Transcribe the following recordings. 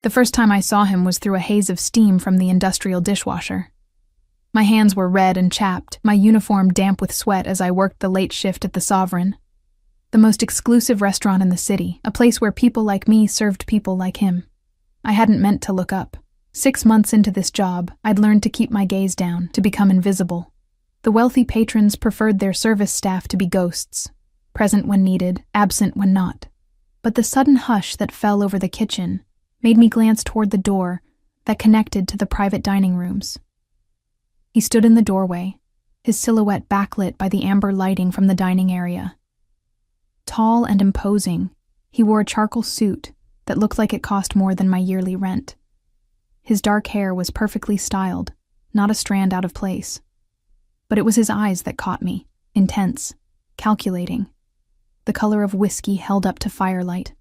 The first time I saw him was through a haze of steam from the industrial dishwasher. My hands were red and chapped, my uniform damp with sweat as I worked the late shift at the Sovereign. The most exclusive restaurant in the city, a place where people like me served people like him. I hadn't meant to look up. 6 months into this job, I'd learned to keep my gaze down, to become invisible. The wealthy patrons preferred their service staff to be ghosts, present when needed, absent when not. But the sudden hush that fell over the kitchen made me glance toward the door that connected to the private dining rooms. He stood in the doorway, his silhouette backlit by the amber lighting from the dining area. Tall and imposing, he wore a charcoal suit that looked like it cost more than my yearly rent. His dark hair was perfectly styled, not a strand out of place. But it was his eyes that caught me, intense, calculating, the color of whiskey held up to firelight.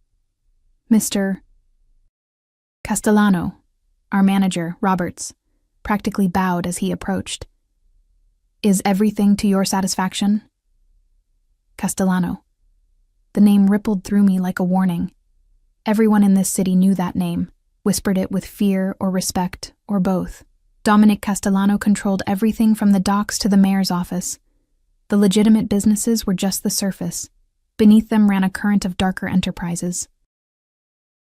Mr. Castellano, our manager, Roberts, practically bowed as he approached. "Is everything to your satisfaction?" Castellano. The name rippled through me like a warning. Everyone in this city knew that name, whispered it with fear or respect, or both. Dominic Castellano controlled everything from the docks to the mayor's office. The legitimate businesses were just the surface. Beneath them ran a current of darker enterprises.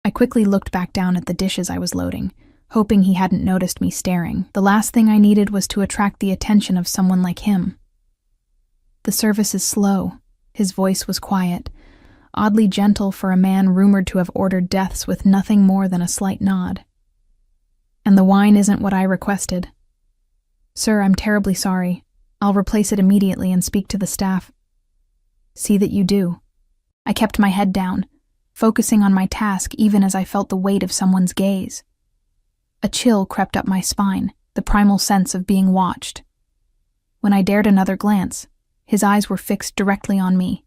I quickly looked back down at the dishes I was loading, hoping he hadn't noticed me staring. The last thing I needed was to attract the attention of someone like him. "The service is slow." His voice was quiet, oddly gentle for a man rumored to have ordered deaths with nothing more than a slight nod. "And the wine isn't what I requested." "Sir, I'm terribly sorry. I'll replace it immediately and speak to the staff." "See that you do." I kept my head down, focusing on my task even as I felt the weight of someone's gaze. A chill crept up my spine, the primal sense of being watched. When I dared another glance, his eyes were fixed directly on me.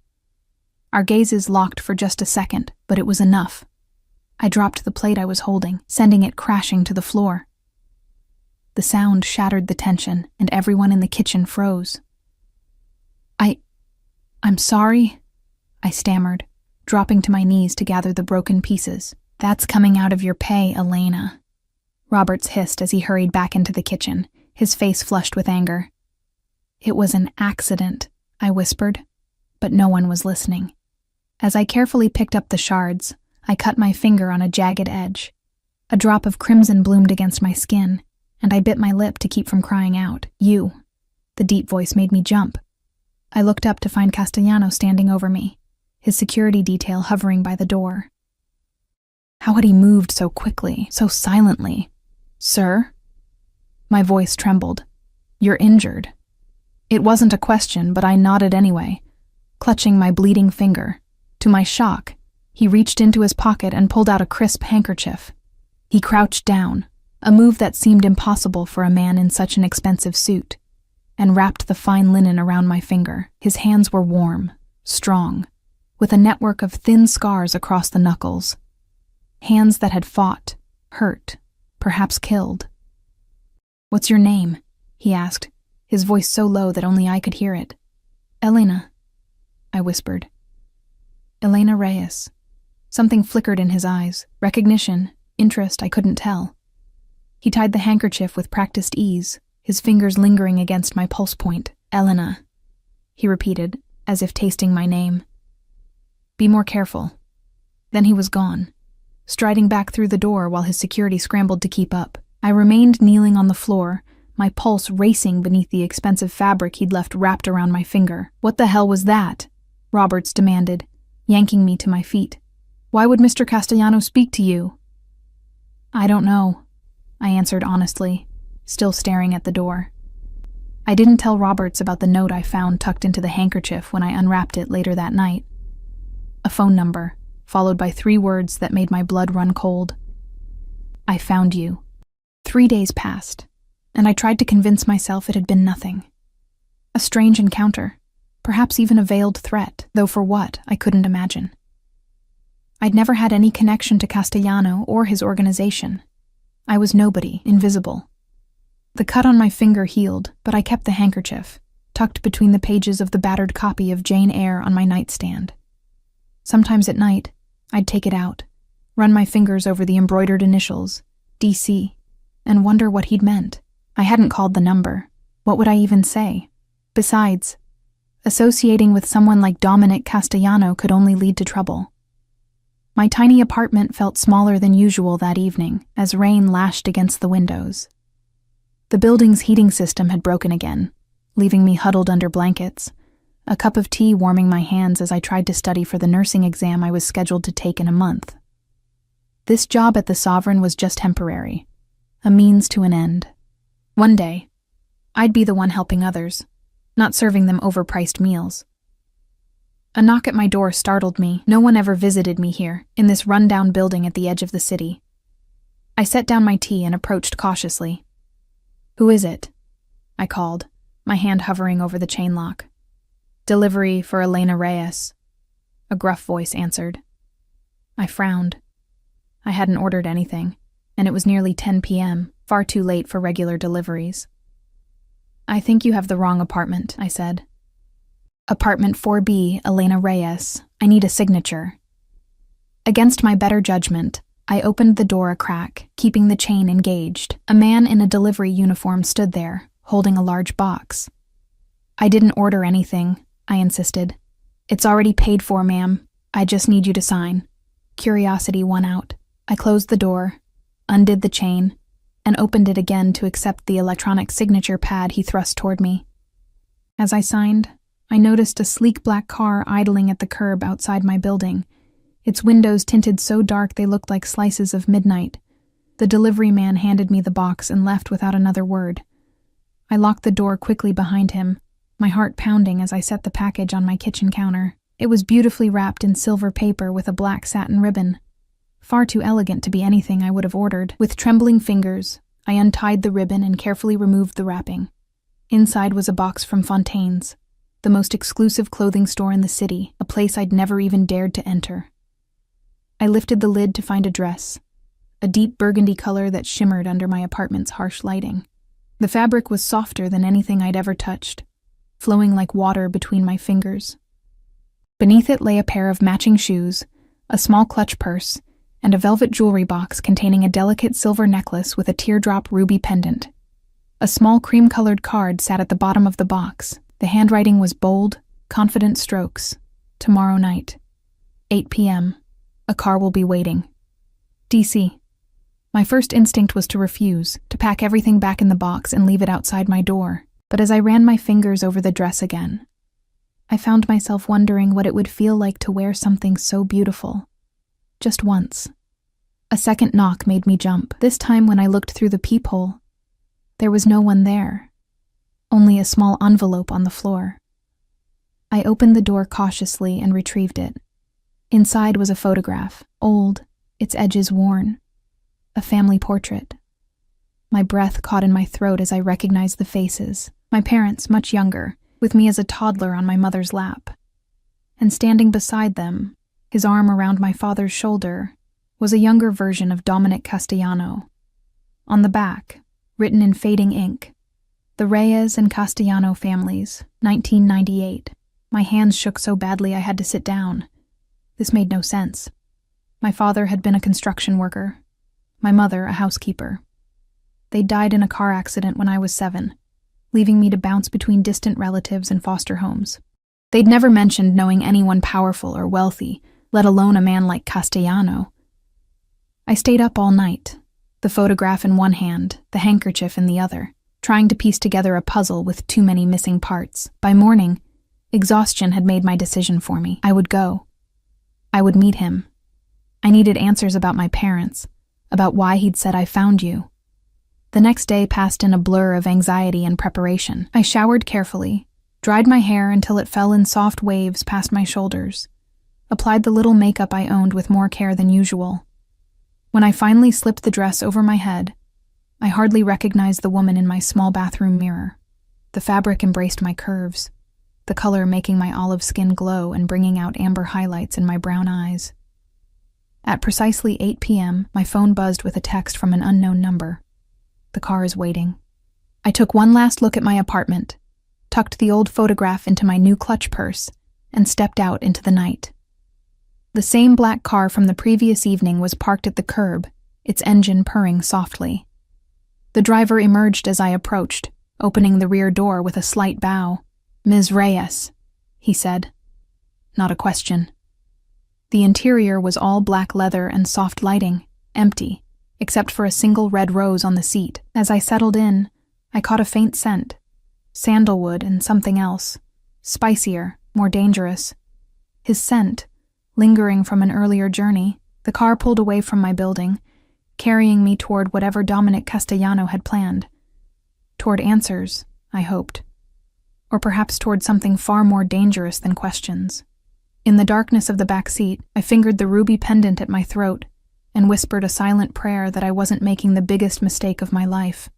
Our gazes locked for just a second, but it was enough. I dropped the plate I was holding, sending it crashing to the floor. The sound shattered the tension, and everyone in the kitchen froze. I'm sorry," I stammered, dropping to my knees to gather the broken pieces. "That's coming out of your pay, Elena," Roberts hissed as he hurried back into the kitchen, his face flushed with anger. "It was an accident," I whispered, but no one was listening. As I carefully picked up the shards, I cut my finger on a jagged edge. A drop of crimson bloomed against my skin, and I bit my lip to keep from crying out. "You." The deep voice made me jump. I looked up to find Castellano standing over me, his security detail hovering by the door. How had he moved so quickly, so silently? "Sir?" My voice trembled. "You're injured." It wasn't a question, but I nodded anyway, clutching my bleeding finger. To my shock, he reached into his pocket and pulled out a crisp handkerchief. He crouched down, a move that seemed impossible for a man in such an expensive suit, and wrapped the fine linen around my finger. His hands were warm, strong, with a network of thin scars across the knuckles. Hands that had fought, hurt, perhaps killed. "What's your name?" he asked, his voice so low that only I could hear it. "Elena," I whispered. "Elena Reyes." Something flickered in his eyes, recognition, interest, I couldn't tell. He tied the handkerchief with practiced ease, his fingers lingering against my pulse point. "Elena," he repeated, as if tasting my name. "Be more careful." Then he was gone, striding back through the door while his security scrambled to keep up. I remained kneeling on the floor, my pulse racing beneath the expensive fabric he'd left wrapped around my finger. "What the hell was that?" Roberts demanded, yanking me to my feet. "Why would Mr. Castellano speak to you?" "I don't know," I answered honestly, still staring at the door. I didn't tell Roberts about the note I found tucked into the handkerchief when I unwrapped it later that night. A phone number, followed by 3 words that made my blood run cold. "I found you." 3 days passed, and I tried to convince myself it had been nothing. A strange encounter, perhaps even a veiled threat, though for what, I couldn't imagine. I'd never had any connection to Castellano or his organization. I was nobody, invisible. The cut on my finger healed, but I kept the handkerchief, tucked between the pages of the battered copy of Jane Eyre on my nightstand. Sometimes at night, I'd take it out, run my fingers over the embroidered initials, DC, and wonder what he'd meant. I hadn't called the number. What would I even say? Besides, associating with someone like Dominic Castellano could only lead to trouble. My tiny apartment felt smaller than usual that evening as rain lashed against the windows. The building's heating system had broken again, leaving me huddled under blankets, a cup of tea warming my hands as I tried to study for the nursing exam I was scheduled to take in a month. This job at the Sovereign was just temporary, a means to an end. One day, I'd be the one helping others, not serving them overpriced meals. A knock at my door startled me. No one ever visited me here, in this run-down building at the edge of the city. I set down my tea and approached cautiously. "Who is it?" I called, my hand hovering over the chain lock. "Delivery for Elena Reyes," a gruff voice answered. I frowned. I hadn't ordered anything, and it was nearly 10 p.m., far too late for regular deliveries. "I think you have the wrong apartment," I said. "Apartment 4B, Elena Reyes. I need a signature." Against my better judgment, I opened the door a crack, keeping the chain engaged. A man in a delivery uniform stood there, holding a large box. "I didn't order anything," I insisted. "It's already paid for, ma'am. I just need you to sign." Curiosity won out. I closed the door, undid the chain, and opened it again to accept the electronic signature pad he thrust toward me. As I signed, I noticed a sleek black car idling at the curb outside my building, its windows tinted so dark they looked like slices of midnight. The delivery man handed me the box and left without another word. I locked the door quickly behind him, my heart pounding as I set the package on my kitchen counter. It was beautifully wrapped in silver paper with a black satin ribbon. Far too elegant to be anything I would have ordered. With trembling fingers, I untied the ribbon and carefully removed the wrapping. Inside was a box from Fontaine's, the most exclusive clothing store in the city, a place I'd never even dared to enter. I lifted the lid to find a dress, a deep burgundy color that shimmered under my apartment's harsh lighting. The fabric was softer than anything I'd ever touched, flowing like water between my fingers. Beneath it lay a pair of matching shoes, a small clutch purse, and a velvet jewelry box containing a delicate silver necklace with a teardrop ruby pendant. A small cream-colored card sat at the bottom of the box. The handwriting was bold, confident strokes. "Tomorrow night, 8 p.m. A car will be waiting. DC." My first instinct was to refuse, to pack everything back in the box and leave it outside my door. But as I ran my fingers over the dress again, I found myself wondering what it would feel like to wear something so beautiful. Just once. A second knock made me jump. This time when I looked through the peephole, there was no one there. Only a small envelope on the floor. I opened the door cautiously and retrieved it. Inside was a photograph, old, its edges worn. A family portrait. My breath caught in my throat as I recognized the faces. My parents, much younger, with me as a toddler on my mother's lap. And standing beside them, his arm around my father's shoulder, was a younger version of Dominic Castellano. On the back, written in fading ink, "The Reyes and Castellano families, 1998. My hands shook so badly I had to sit down. This made no sense. My father had been a construction worker, my mother a housekeeper. They died in a car accident when I was 7, leaving me to bounce between distant relatives and foster homes. They'd never mentioned knowing anyone powerful or wealthy, let alone a man like Castellano. I stayed up all night, the photograph in one hand, the handkerchief in the other, trying to piece together a puzzle with too many missing parts. By morning, exhaustion had made my decision for me. I would go. I would meet him. I needed answers about my parents, about why he'd said "I found you." The next day passed in a blur of anxiety and preparation. I showered carefully, dried my hair until it fell in soft waves past my shoulders, applied the little makeup I owned with more care than usual. When I finally slipped the dress over my head, I hardly recognized the woman in my small bathroom mirror. The fabric embraced my curves, the color making my olive skin glow and bringing out amber highlights in my brown eyes. At precisely 8 p.m., my phone buzzed with a text from an unknown number. "The car is waiting." I took one last look at my apartment, tucked the old photograph into my new clutch purse, and stepped out into the night. The same black car from the previous evening was parked at the curb, its engine purring softly. The driver emerged as I approached, opening the rear door with a slight bow. "Ms. Reyes," he said. Not a question. The interior was all black leather and soft lighting, empty, except for a single red rose on the seat. As I settled in, I caught a faint scent. Sandalwood and something else. Spicier, more dangerous. His scent, lingering from an earlier journey. The car pulled away from my building, carrying me toward whatever Dominic Castellano had planned. Toward answers, I hoped. Or perhaps toward something far more dangerous than questions. In the darkness of the back seat, I fingered the ruby pendant at my throat and whispered a silent prayer that I wasn't making the biggest mistake of my life.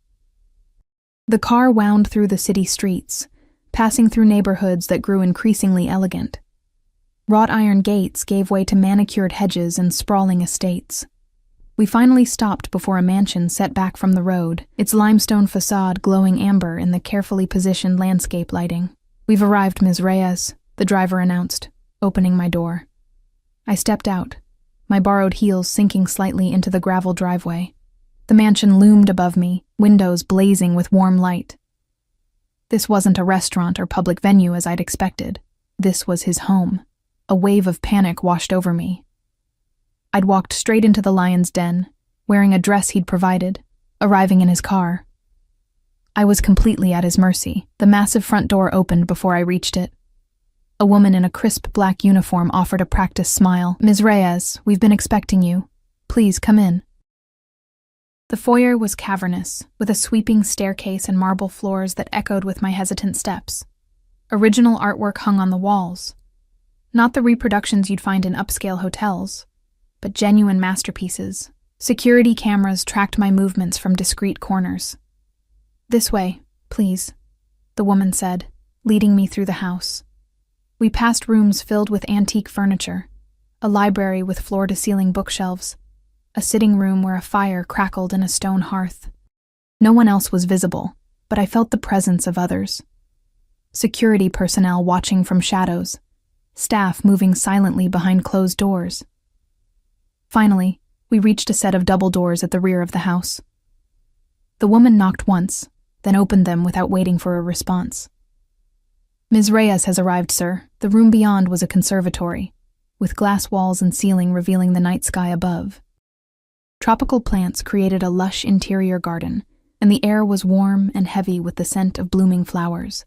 The car wound through the city streets, passing through neighborhoods that grew increasingly elegant. Wrought iron gates gave way to manicured hedges and sprawling estates. We finally stopped before a mansion set back from the road, its limestone facade glowing amber in the carefully positioned landscape lighting. "We've arrived, Ms. Reyes," the driver announced, opening my door. I stepped out, my borrowed heels sinking slightly into the gravel driveway. The mansion loomed above me, windows blazing with warm light. This wasn't a restaurant or public venue as I'd expected. This was his home. A wave of panic washed over me. I'd walked straight into the lion's den, wearing a dress he'd provided, arriving in his car. I was completely at his mercy. The massive front door opened before I reached it. A woman in a crisp black uniform offered a practiced smile. "Ms. Reyes, we've been expecting you. Please come in." The foyer was cavernous, with a sweeping staircase and marble floors that echoed with my hesitant steps. Original artwork hung on the walls. Not the reproductions you'd find in upscale hotels, but genuine masterpieces. Security cameras tracked my movements from discreet corners. "This way, please," the woman said, leading me through the house. We passed rooms filled with antique furniture, a library with floor-to-ceiling bookshelves, a sitting room where a fire crackled in a stone hearth. No one else was visible, but I felt the presence of others. Security personnel watching from shadows, staff moving silently behind closed doors. Finally, we reached a set of double doors at the rear of the house. The woman knocked once, then opened them without waiting for a response. "Ms. Reyes has arrived, sir." The room beyond was a conservatory, with glass walls and ceiling revealing the night sky above. Tropical plants created a lush interior garden, and the air was warm and heavy with the scent of blooming flowers.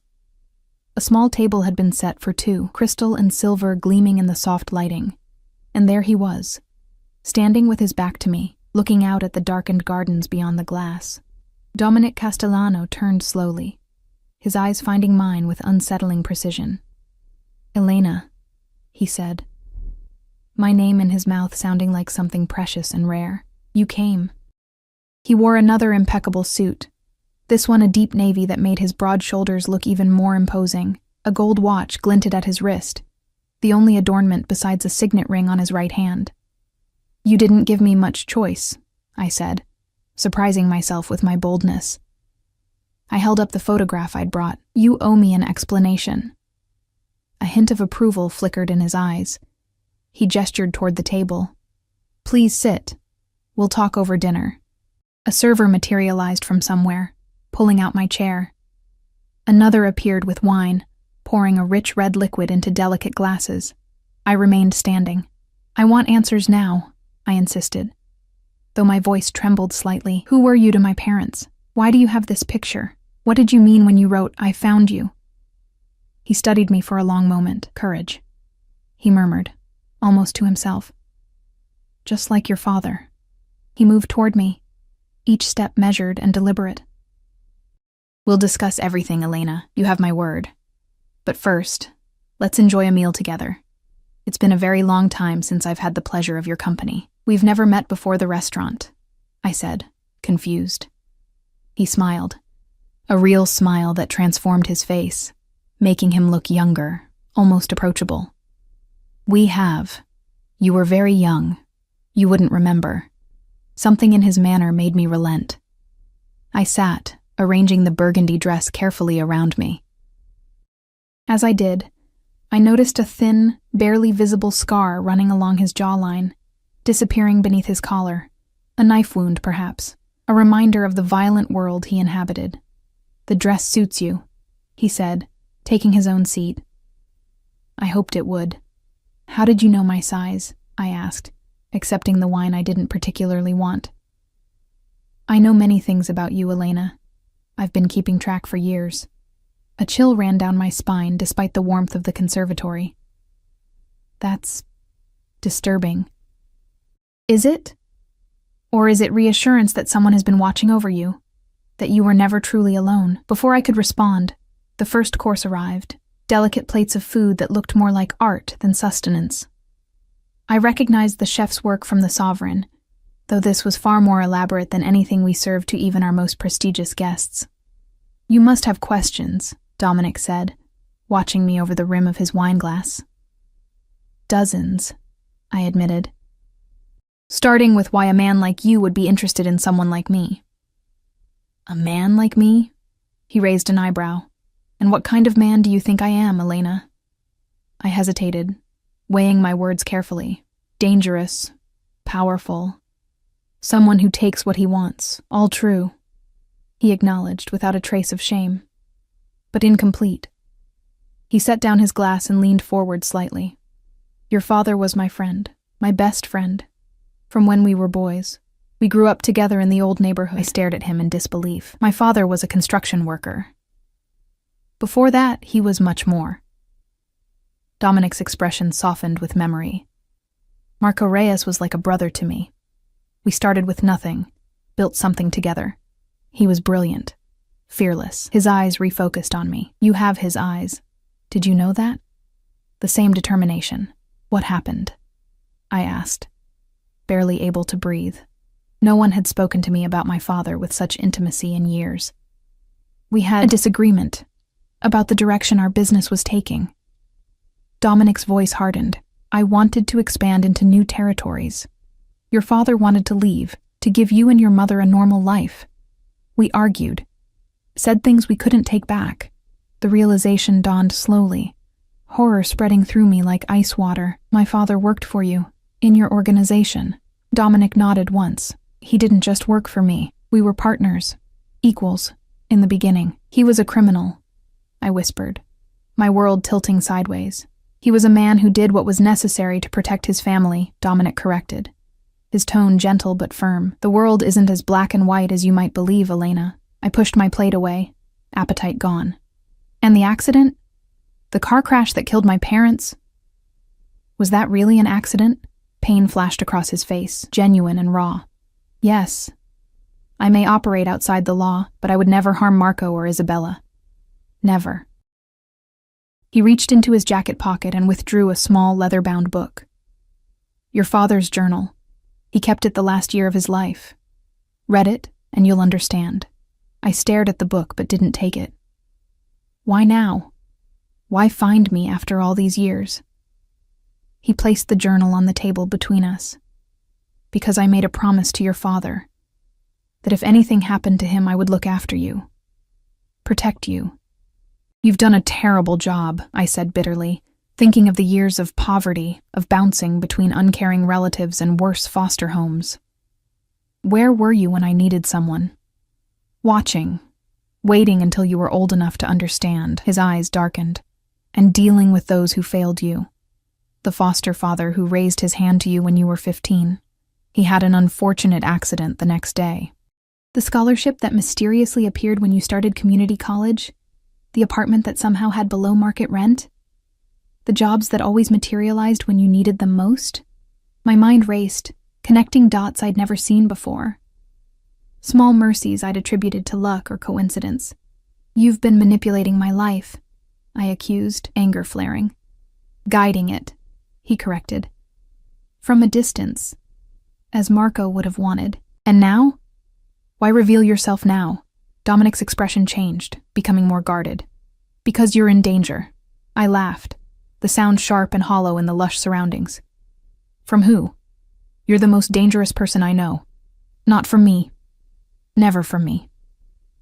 A small table had been set for two, crystal and silver gleaming in the soft lighting, and there he was, standing with his back to me, looking out at the darkened gardens beyond the glass. Dominic Castellano turned slowly, his eyes finding mine with unsettling precision. "Elena," he said, my name in his mouth sounding like something precious and rare. "You came." He wore another impeccable suit, this one a deep navy that made his broad shoulders look even more imposing. A gold watch glinted at his wrist, the only adornment besides a signet ring on his right hand. "You didn't give me much choice," I said, surprising myself with my boldness. I held up the photograph I'd brought. "You owe me an explanation." A hint of approval flickered in his eyes. He gestured toward the table. "Please sit. We'll talk over dinner." A server materialized from somewhere, pulling out my chair. Another appeared with wine, pouring a rich red liquid into delicate glasses. I remained standing. "I want answers now," I insisted, though my voice trembled slightly. "Who were you to my parents? Why do you have this picture? What did you mean when you wrote, 'I found you'?" He studied me for a long moment. "Courage," he murmured, almost to himself. "Just like your father." He moved toward me, each step measured and deliberate. "We'll discuss everything, Elena. You have my word. But first, let's enjoy a meal together. It's been a very long time since I've had the pleasure of your company." "We've never met before the restaurant," I said, confused. He smiled, a real smile that transformed his face, making him look younger, almost approachable. "We have. You were very young. You wouldn't remember." Something in his manner made me relent. I sat, arranging the burgundy dress carefully around me. As I did, I noticed a thin, barely visible scar running along his jawline, disappearing beneath his collar. A knife wound, perhaps, a reminder of the violent world he inhabited. "The dress suits you," he said, taking his own seat. I hoped it would. "How did you know my size?" I asked, accepting the wine I didn't particularly want. "I know many things about you, Elena. I've been keeping track for years." A chill ran down my spine despite the warmth of the conservatory. "That's disturbing." "Is it? Or is it reassurance that someone has been watching over you? That you were never truly alone?" Before I could respond, the first course arrived, delicate plates of food that looked more like art than sustenance. I recognized the chef's work from the Sovereign, though this was far more elaborate than anything we served to even our most prestigious guests. "You must have questions," Dominic said, watching me over the rim of his wineglass. "Dozens," I admitted. "Starting with why a man like you would be interested in someone like me." "A man like me?" He raised an eyebrow. "And what kind of man do you think I am, Elena?" I hesitated, weighing my words carefully. "Dangerous, powerful, someone who takes what he wants. All true," he acknowledged without a trace of shame. "But incomplete." He set down his glass and leaned forward slightly. "Your father was my friend, my best friend, from when we were boys. We grew up together in the old neighborhood." I stared at him in disbelief. "My father was a construction worker. Before that, he was much more." Dominic's expression softened with memory. "Marco Reyes was like a brother to me. We started with nothing, built something together. He was brilliant, fearless." His eyes refocused on me. "You have his eyes. Did you know that?" "The same determination. What happened?" I asked, barely able to breathe. No one had spoken to me about my father with such intimacy in years. "We had a disagreement about the direction our business was taking." Dominic's voice hardened. "I wanted to expand into new territories. Your father wanted to leave, to give you and your mother a normal life. We argued, said things we couldn't take back." The realization dawned slowly, horror spreading through me like ice water. "My father worked for you, in your organization." Dominic nodded once. "He didn't just work for me. We were partners, equals, in the beginning." "He was a criminal," I whispered, my world tilting sideways. "He was a man who did what was necessary to protect his family," Dominic corrected, his tone gentle but firm. "The world isn't as black and white as you might believe, Elena." I pushed my plate away, appetite gone. "And the accident? The car crash that killed my parents? Was that really an accident?" Pain flashed across his face, genuine and raw. "Yes. I may operate outside the law, but I would never harm Marco or Isabella. Never." He reached into his jacket pocket and withdrew a small leather-bound book. "Your father's journal. He kept it the last year of his life. Read it, and you'll understand." I stared at the book but didn't take it. "Why now? Why find me after all these years?" He placed the journal on the table between us. "Because I made a promise to your father, that if anything happened to him I would look after you, protect you." "You've done a terrible job," I said bitterly, thinking of the years of poverty, of bouncing between uncaring relatives and worse foster homes. "Where were you when I needed someone?" "Watching, waiting until you were old enough to understand." His eyes darkened. "And dealing with those who failed you. The foster father who raised his hand to you when you were 15. He had an unfortunate accident the next day." "The scholarship that mysteriously appeared when you started community college? The apartment that somehow had below-market rent? The jobs that always materialized when you needed them most?" My mind raced, connecting dots I'd never seen before. Small mercies I'd attributed to luck or coincidence. "You've been manipulating my life," I accused, anger flaring. "Guiding it," he corrected. "From a distance, as Marco would have wanted. And now? Why reveal yourself now?" Dominic's expression changed, becoming more guarded. "Because you're in danger." I laughed, the sound sharp and hollow in the lush surroundings. "From who?" "You're the most dangerous person I know." "Not from me. Never from me."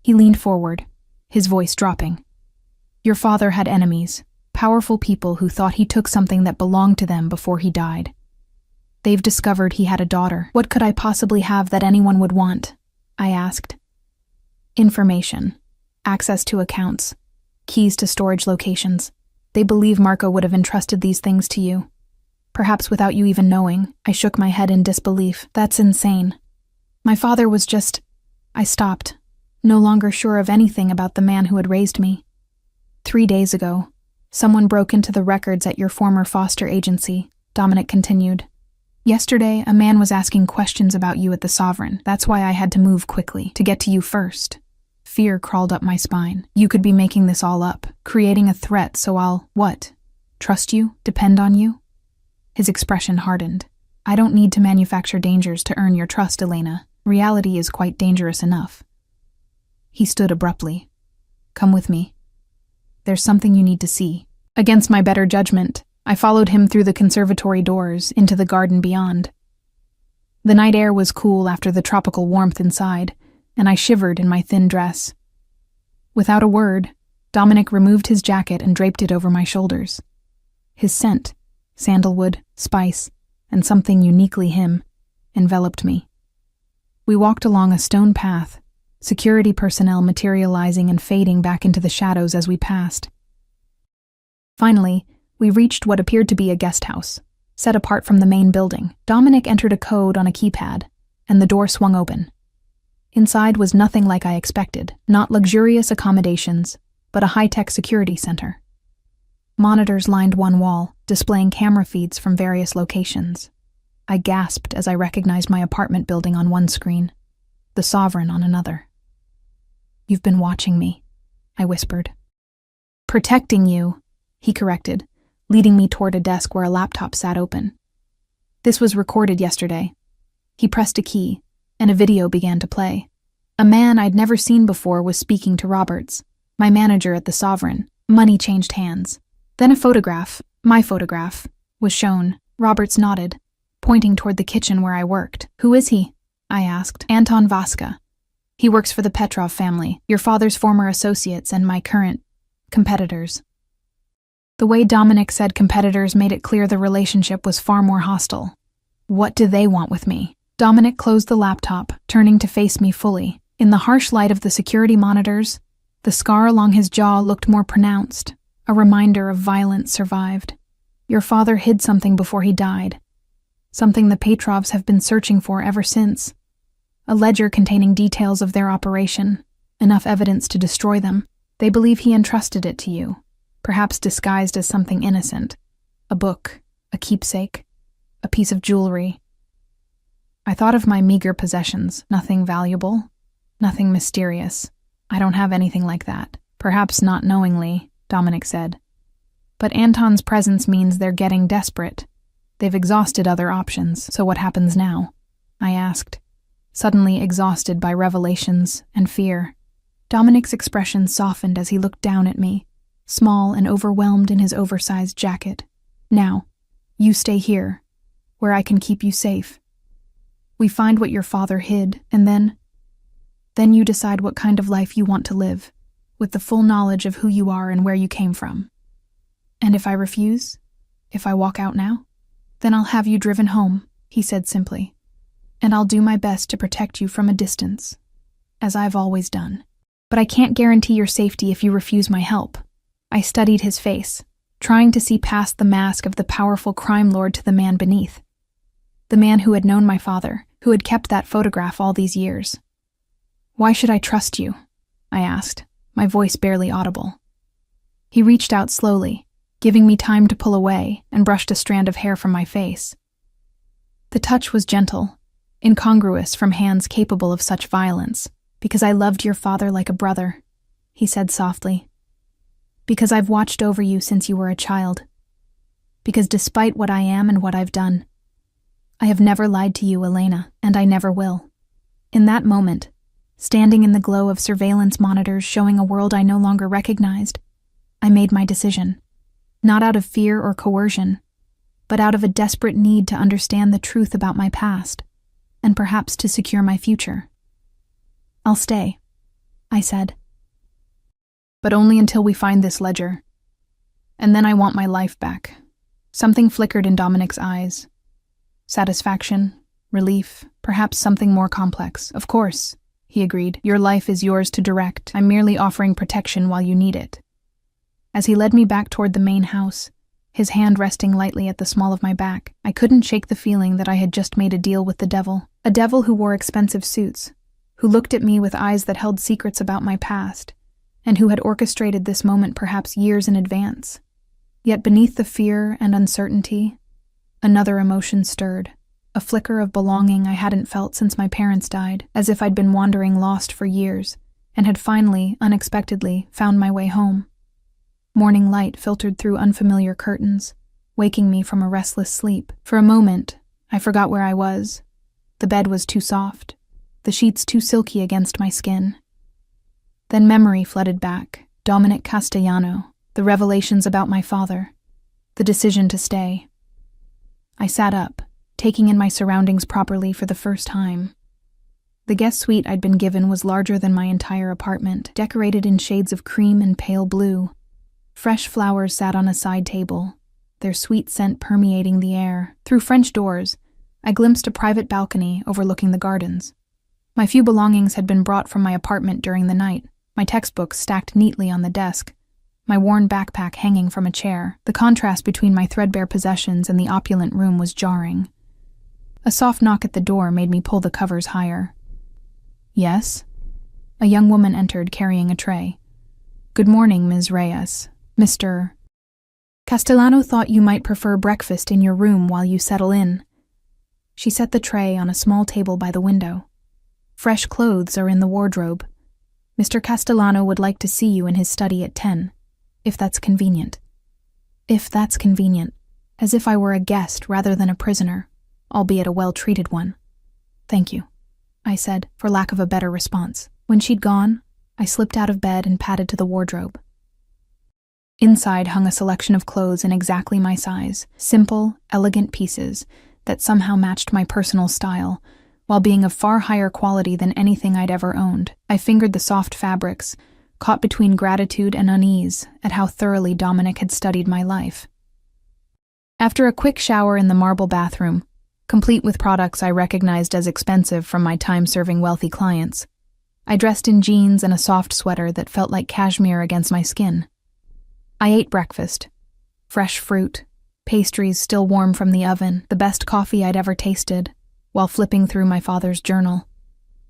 He leaned forward, his voice dropping. "Your father had enemies, Powerful people who thought he took something that belonged to them before he died. They've discovered he had a daughter. What could I possibly have that anyone would want? I asked. Information. Access to accounts. Keys to storage locations. They believe Marco would have entrusted these things to you. Perhaps without you even knowing. I shook my head in disbelief. That's insane. My father was just... I stopped, no longer sure of anything about the man who had raised me. 3 days ago, someone broke into the records at your former foster agency, Dominic continued. Yesterday, a man was asking questions about you at the Sovereign. That's why I had to move quickly, to get to you first. Fear crawled up my spine. You could be making this all up, creating a threat, so I'll, what? Trust you? Depend on you? His expression hardened. I don't need to manufacture dangers to earn your trust, Elena. Reality is quite dangerous enough. He stood abruptly. Come with me. There's something you need to see. Against my better judgment, I followed him through the conservatory doors into the garden beyond. The night air was cool after the tropical warmth inside, and I shivered in my thin dress. Without a word, Dominic removed his jacket and draped it over my shoulders. His scent, sandalwood, spice, and something uniquely him, enveloped me. We walked along a stone path, security personnel materializing and fading back into the shadows as we passed. Finally, we reached what appeared to be a guest house, set apart from the main building. Dominic entered a code on a keypad, and the door swung open. Inside was nothing like I expected, not luxurious accommodations, but a high-tech security center. Monitors lined one wall, displaying camera feeds from various locations. I gasped as I recognized my apartment building on one screen, the Sovereign on another. You've been watching me, I whispered. Protecting you, he corrected, leading me toward a desk where a laptop sat open. This was recorded yesterday. He pressed a key, and a video began to play. A man I'd never seen before was speaking to Roberts, my manager at the Sovereign. Money changed hands. Then a photograph, my photograph, was shown. Roberts nodded, pointing toward the kitchen where I worked. Who is he? I asked. Anton Vaska. He works for the Petrov family, your father's former associates and my current competitors. The way Dominic said competitors made it clear the relationship was far more hostile. What do they want with me? Dominic closed the laptop, turning to face me fully. In the harsh light of the security monitors, the scar along his jaw looked more pronounced, a reminder of violence survived. Your father hid something before he died. Something the Petrovs have been searching for ever since. A ledger containing details of their operation, enough evidence to destroy them. They believe he entrusted it to you, perhaps disguised as something innocent. A book, a keepsake, a piece of jewelry. I thought of my meager possessions, nothing valuable, nothing mysterious. I don't have anything like that. Perhaps not knowingly, Dominic said. But Anton's presence means they're getting desperate. They've exhausted other options, so what happens now? I asked, suddenly exhausted by revelations and fear. Dominic's expression softened as he looked down at me, small and overwhelmed in his oversized jacket. Now, you stay here, where I can keep you safe. We find what your father hid, and then you decide what kind of life you want to live, with the full knowledge of who you are and where you came from. And if I refuse, if I walk out now, then I'll have you driven home, he said simply. And I'll do my best to protect you from a distance, as I've always done. But I can't guarantee your safety if you refuse my help. I studied his face, trying to see past the mask of the powerful crime lord to the man beneath. The man who had known my father, who had kept that photograph all these years. Why should I trust you? I asked, my voice barely audible. He reached out slowly, giving me time to pull away, and brushed a strand of hair from my face. The touch was gentle, incongruous from hands capable of such violence. Because I loved your father like a brother, he said softly. Because I've watched over you since you were a child. Because despite what I am and what I've done, I have never lied to you, Elena, and I never will. In that moment, standing in the glow of surveillance monitors showing a world I no longer recognized, I made my decision. Not out of fear or coercion, but out of a desperate need to understand the truth about my past, and perhaps to secure my future. I'll stay, I said. But only until we find this ledger. And then I want my life back. Something flickered in Dominic's eyes. Satisfaction, relief, perhaps something more complex. Of course, he agreed. Your life is yours to direct. I'm merely offering protection while you need it. As he led me back toward the main house, his hand resting lightly at the small of my back, I couldn't shake the feeling that I had just made a deal with the devil. A devil who wore expensive suits, who looked at me with eyes that held secrets about my past, and who had orchestrated this moment perhaps years in advance. Yet beneath the fear and uncertainty, another emotion stirred, a flicker of belonging I hadn't felt since my parents died, as if I'd been wandering lost for years, and had finally, unexpectedly, found my way home. Morning light filtered through unfamiliar curtains, waking me from a restless sleep. For a moment, I forgot where I was. The bed was too soft, the sheets too silky against my skin. Then memory flooded back, Dominic Castellano, the revelations about my father, the decision to stay. I sat up, taking in my surroundings properly for the first time. The guest suite I'd been given was larger than my entire apartment, decorated in shades of cream and pale blue. Fresh flowers sat on a side table, their sweet scent permeating the air. Through French doors, I glimpsed a private balcony overlooking the gardens. My few belongings had been brought from my apartment during the night, my textbooks stacked neatly on the desk, my worn backpack hanging from a chair. The contrast between my threadbare possessions and the opulent room was jarring. A soft knock at the door made me pull the covers higher. Yes? A young woman entered carrying a tray. Good morning, Ms. Reyes. Mr. Castellano thought you might prefer breakfast in your room while you settle in. She set the tray on a small table by the window. Fresh clothes are in the wardrobe. Mr. Castellano would like to see you in his study at 10, if that's convenient. If that's convenient, as if I were a guest rather than a prisoner, albeit a well-treated one. Thank you, I said, for lack of a better response. When she'd gone, I slipped out of bed and padded to the wardrobe. Inside hung a selection of clothes in exactly my size, simple, elegant pieces that somehow matched my personal style, while being of far higher quality than anything I'd ever owned. I fingered the soft fabrics, caught between gratitude and unease at how thoroughly Dominic had studied my life. After a quick shower in the marble bathroom, complete with products I recognized as expensive from my time serving wealthy clients, I dressed in jeans and a soft sweater that felt like cashmere against my skin. I ate breakfast. Fresh fruit, pastries still warm from the oven, the best coffee I'd ever tasted, while flipping through my father's journal.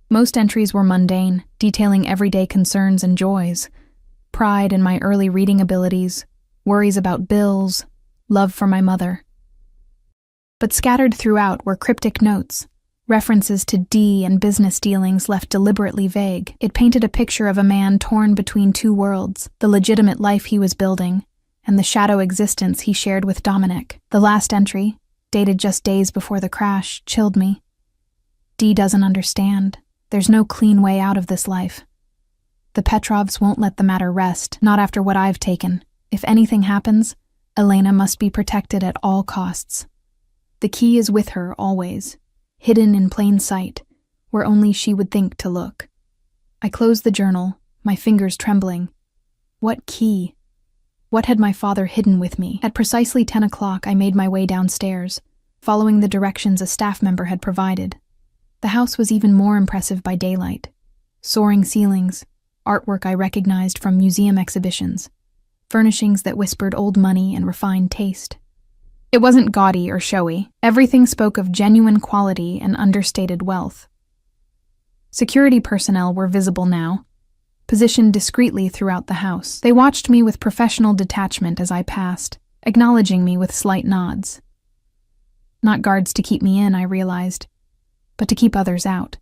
Most entries were mundane, detailing everyday concerns and joys. Pride in my early reading abilities, worries about bills, love for my mother. But scattered throughout were cryptic notes, references to D and business dealings left deliberately vague. It painted a picture of a man torn between two worlds, the legitimate life he was building, and the shadow existence he shared with Dominic. The last entry, dated just days before the crash, chilled me. D doesn't understand. There's no clean way out of this life. The Petrovs won't let the matter rest, not after what I've taken. If anything happens, Elena must be protected at all costs. The key is with her always, hidden in plain sight, where only she would think to look. I closed the journal, my fingers trembling. What key? What had my father hidden with me? At precisely 10 o'clock, I made my way downstairs, following the directions a staff member had provided. The house was even more impressive by daylight. Soaring ceilings, artwork I recognized from museum exhibitions, furnishings that whispered old money and refined taste. It wasn't gaudy or showy. Everything spoke of genuine quality and understated wealth. Security personnel were visible now, positioned discreetly throughout the house. They watched me with professional detachment as I passed, acknowledging me with slight nods. Not guards to keep me in, I realized, but to keep others out.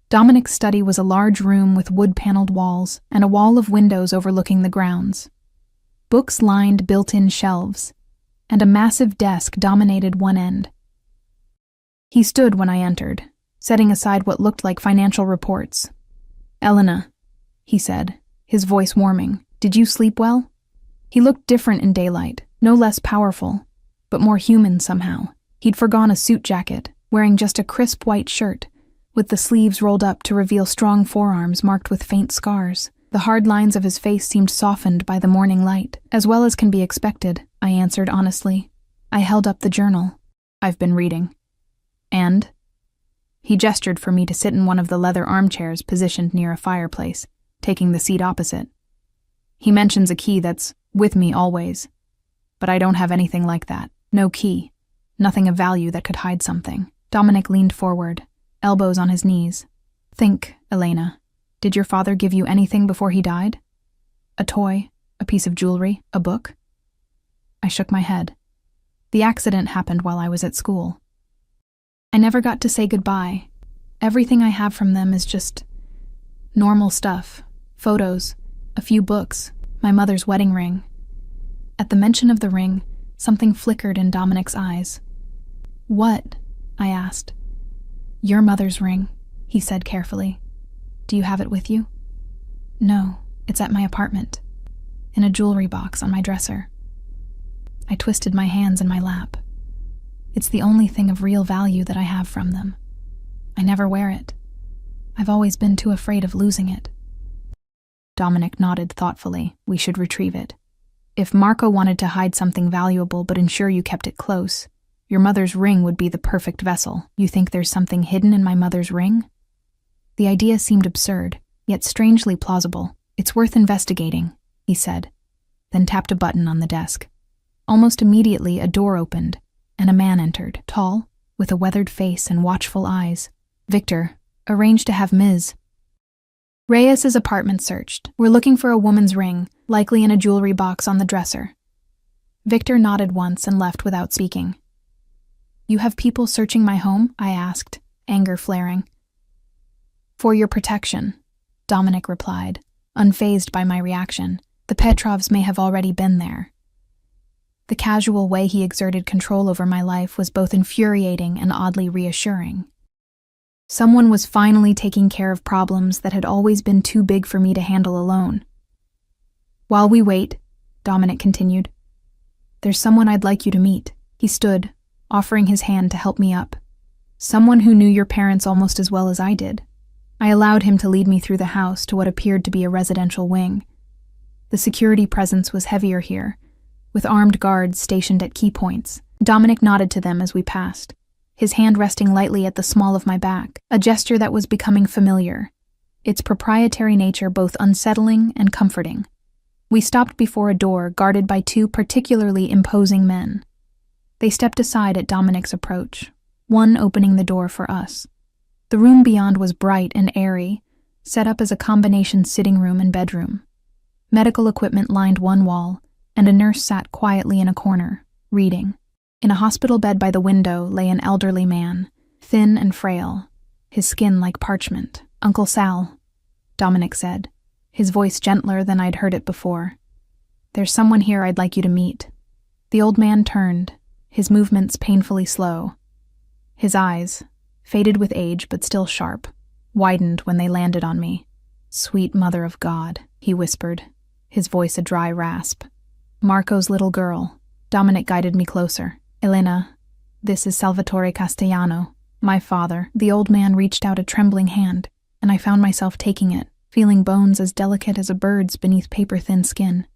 Dominic's study was a large room with wood-paneled walls and a wall of windows overlooking the grounds. Books lined built-in shelves, and a massive desk dominated one end. He stood when I entered, setting aside what looked like financial reports. "Elena," he said, his voice warming, "did you sleep well?" He looked different in daylight, no less powerful, but more human somehow. He'd forgone a suit jacket, wearing just a crisp white shirt, with the sleeves rolled up to reveal strong forearms marked with faint scars. The hard lines of his face seemed softened by the morning light. As well as can be expected, I answered honestly. I held up the journal. I've been reading. And? He gestured for me to sit in one of the leather armchairs positioned near a fireplace, taking the seat opposite. He mentions a key that's with me always. But I don't have anything like that. No key. Nothing of value that could hide something. Dominic leaned forward, elbows on his knees. Think, Elena. Did your father give you anything before he died? A toy? A piece of jewelry? A book? I shook my head. The accident happened while I was at school. I never got to say goodbye. Everything I have from them is just normal stuff. Photos, a few books, my mother's wedding ring. At the mention of the ring, something flickered in Dominic's eyes. What? I asked. Your mother's ring, he said carefully. Do you have it with you? No, it's at my apartment, in a jewelry box on my dresser. I twisted my hands in my lap. It's the only thing of real value that I have from them. I never wear it. I've always been too afraid of losing it. Dominic nodded thoughtfully. We should retrieve it. If Marco wanted to hide something valuable but ensure you kept it close, your mother's ring would be the perfect vessel. You think there's something hidden in my mother's ring? The idea seemed absurd, yet strangely plausible. It's worth investigating, he said, then tapped a button on the desk. Almost immediately, a door opened, and a man entered, tall, with a weathered face and watchful eyes. Victor, arranged to have Ms. Reyes's apartment searched. We're looking for a woman's ring, likely in a jewelry box on the dresser. Victor nodded once and left without speaking. You have people searching my home? I asked, anger flaring. For your protection, Dominic replied, unfazed by my reaction. The Petrovs may have already been there. The casual way he exerted control over my life was both infuriating and oddly reassuring. Someone was finally taking care of problems that had always been too big for me to handle alone. While we wait, Dominic continued, there's someone I'd like you to meet. He stood, offering his hand to help me up. Someone who knew your parents almost as well as I did. I allowed him to lead me through the house to what appeared to be a residential wing. The security presence was heavier here, with armed guards stationed at key points. Dominic nodded to them as we passed, his hand resting lightly at the small of my back, a gesture that was becoming familiar, its proprietary nature both unsettling and comforting. We stopped before a door guarded by two particularly imposing men. They stepped aside at Dominic's approach, one opening the door for us. The room beyond was bright and airy, set up as a combination sitting room and bedroom. Medical equipment lined one wall, and a nurse sat quietly in a corner, reading. In a hospital bed by the window lay an elderly man, thin and frail, his skin like parchment. Uncle Sal, Dominic said, his voice gentler than I'd heard it before. There's someone here I'd like you to meet. The old man turned, his movements painfully slow. His eyes, faded with age but still sharp, widened when they landed on me. Sweet Mother of God, he whispered, his voice a dry rasp. Marco's little girl. Dominic guided me closer. Elena, this is Salvatore Castellano, my father. The old man reached out a trembling hand, and I found myself taking it, feeling bones as delicate as a bird's beneath paper-thin skin.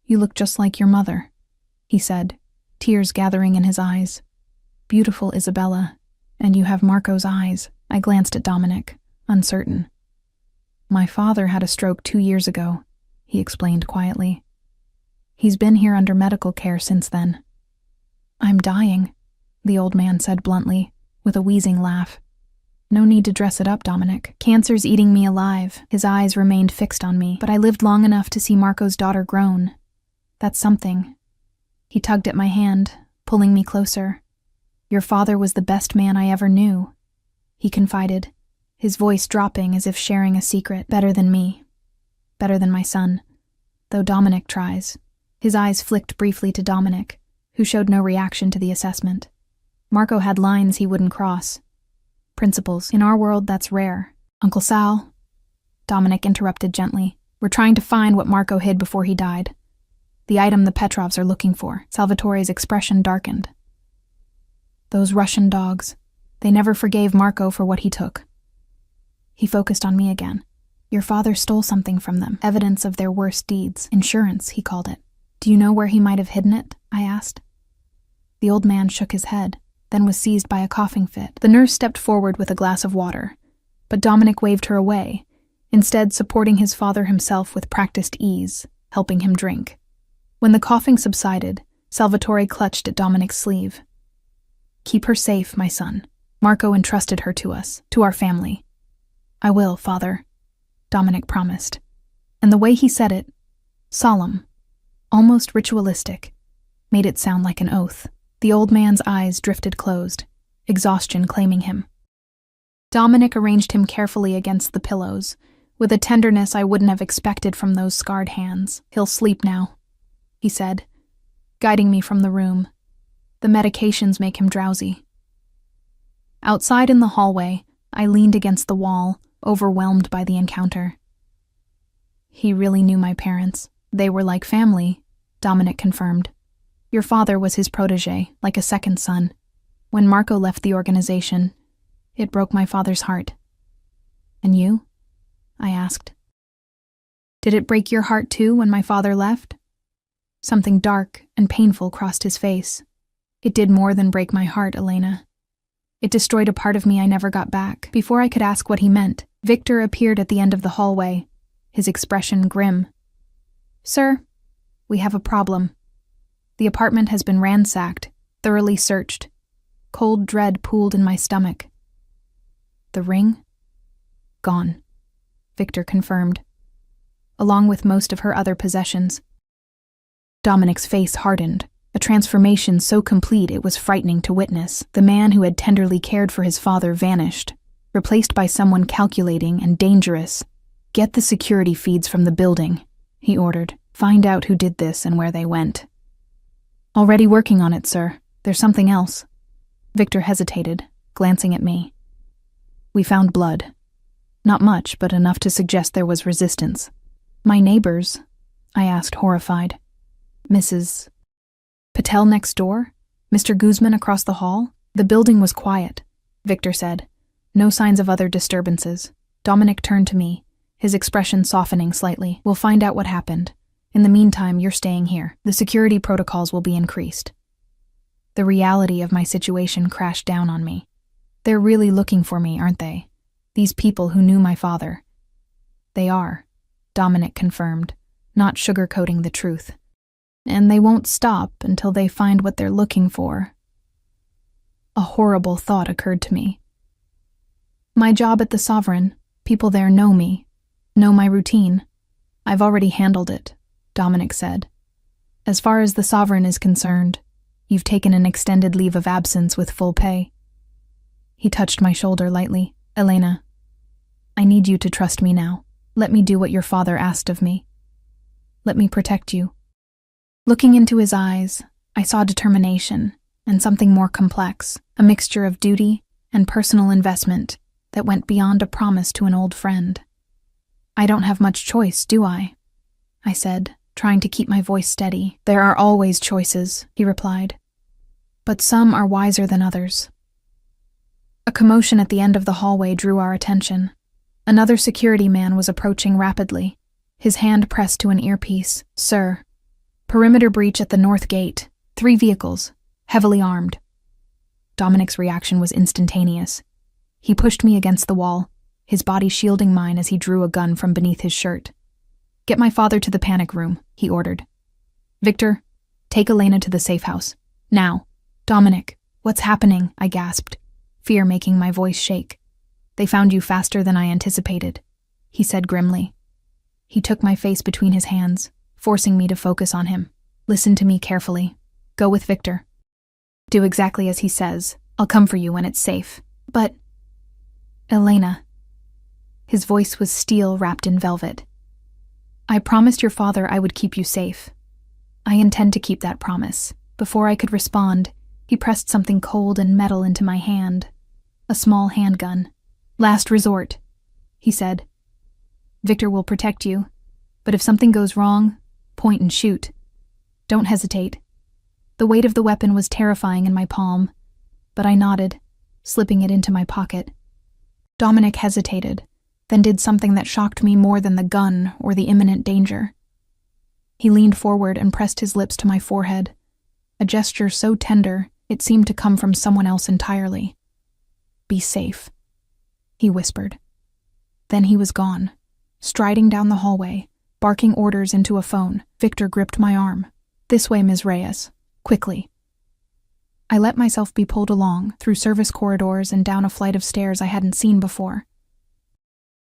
You look just like your mother, he said, tears gathering in his eyes. Beautiful Isabella, and you have Marco's eyes. I glanced at Dominic, uncertain. My father had a stroke 2 years ago, he explained quietly. He's been here under medical care since then. I'm dying, the old man said bluntly, with a wheezing laugh. No need to dress it up, Dominic. Cancer's eating me alive. His eyes remained fixed on me, but I lived long enough to see Marco's daughter grown. That's something. He tugged at my hand, pulling me closer. Your father was the best man I ever knew, he confided, his voice dropping as if sharing a secret. Better than me. Better than my son. Though Dominic tries. His eyes flicked briefly to Dominic, who showed no reaction to the assessment. Marco had lines he wouldn't cross. Principles. In our world, that's rare. Uncle Sal, Dominic interrupted gently. We're trying to find what Marco hid before he died. The item the Petrovs are looking for. Salvatore's expression darkened. Those Russian dogs. They never forgave Marco for what he took. He focused on me again. Your father stole something from them, evidence of their worst deeds. Insurance, he called it. Do you know where he might have hidden it? I asked. The old man shook his head, then was seized by a coughing fit. The nurse stepped forward with a glass of water, but Dominic waved her away, instead supporting his father himself with practiced ease, helping him drink. When the coughing subsided, Salvatore clutched at Dominic's sleeve. Keep her safe, my son. Marco entrusted her to us, to our family. I will, father, Dominic promised. And the way he said it, solemn, almost ritualistic, made it sound like an oath. The old man's eyes drifted closed, exhaustion claiming him. Dominic arranged him carefully against the pillows, with a tenderness I wouldn't have expected from those scarred hands. He'll sleep now, he said, guiding me from the room. The medications make him drowsy. Outside in the hallway, I leaned against the wall, overwhelmed by the encounter. He really knew my parents. They were like family, Dominic confirmed. Your father was his protege, like a second son. When Marco left the organization, it broke my father's heart. And you? I asked. Did it break your heart too when my father left? Something dark and painful crossed his face. It did more than break my heart, Elena. It destroyed a part of me I never got back. Before I could ask what he meant, Victor appeared at the end of the hallway, his expression grim. Sir, we have a problem. The apartment has been ransacked, thoroughly searched. Cold dread pooled in my stomach. The ring? Gone, Victor confirmed, along with most of her other possessions. Dominic's face hardened, a transformation so complete it was frightening to witness. The man who had tenderly cared for his father vanished, replaced by someone calculating and dangerous. Get the security feeds from the building, he ordered. Find out who did this and where they went. Already working on it, sir. There's something else. Victor hesitated, glancing at me. We found blood. Not much, but enough to suggest there was resistance. My neighbors? I asked, horrified. Mrs. Patel next door? Mr. Guzman across the hall? The building was quiet, Victor said. No signs of other disturbances. Dominic turned to me, his expression softening slightly. We'll find out what happened. In the meantime, you're staying here. The security protocols will be increased. The reality of my situation crashed down on me. They're really looking for me, aren't they? These people who knew my father. They are, Dominic confirmed, not sugarcoating the truth. And they won't stop until they find what they're looking for. A horrible thought occurred to me. My job at the Sovereign, people there know me, know my routine. I've already handled it, Dominic said. As far as the Sovereign is concerned, you've taken an extended leave of absence with full pay. He touched my shoulder lightly. Elena, I need you to trust me now. Let me do what your father asked of me. Let me protect you. Looking into his eyes, I saw determination and something more complex, a mixture of duty and personal investment that went beyond a promise to an old friend. I don't have much choice, do I? I said, trying to keep my voice steady. There are always choices, he replied. But some are wiser than others. A commotion at the end of the hallway drew our attention. Another security man was approaching rapidly, his hand pressed to an earpiece. Sir, perimeter breach at the north gate. 3 vehicles, heavily armed. Dominic's reaction was instantaneous. He pushed me against the wall, his body shielding mine as he drew a gun from beneath his shirt. Get my father to the panic room, he ordered. Victor, take Elena to the safe house. Now. Dominic, what's happening? I gasped, fear making my voice shake. They found you faster than I anticipated, he said grimly. He took my face between his hands, forcing me to focus on him. Listen to me carefully. Go with Victor. Do exactly as he says. I'll come for you when it's safe. But... Elena. His voice was steel wrapped in velvet. I promised your father I would keep you safe. I intend to keep that promise. Before I could respond, he pressed something cold and metal into my hand. A small handgun. Last resort, he said. Victor will protect you, but if something goes wrong, point and shoot. Don't hesitate. The weight of the weapon was terrifying in my palm, but I nodded, slipping it into my pocket. Dominic hesitated, then did something that shocked me more than the gun or the imminent danger. He leaned forward and pressed his lips to my forehead, a gesture so tender it seemed to come from someone else entirely. "Be safe," he whispered. Then he was gone, striding down the hallway, barking orders into a phone. Victor gripped my arm. "This way, Ms. Reyes. Quickly." I let myself be pulled along, through service corridors and down a flight of stairs I hadn't seen before.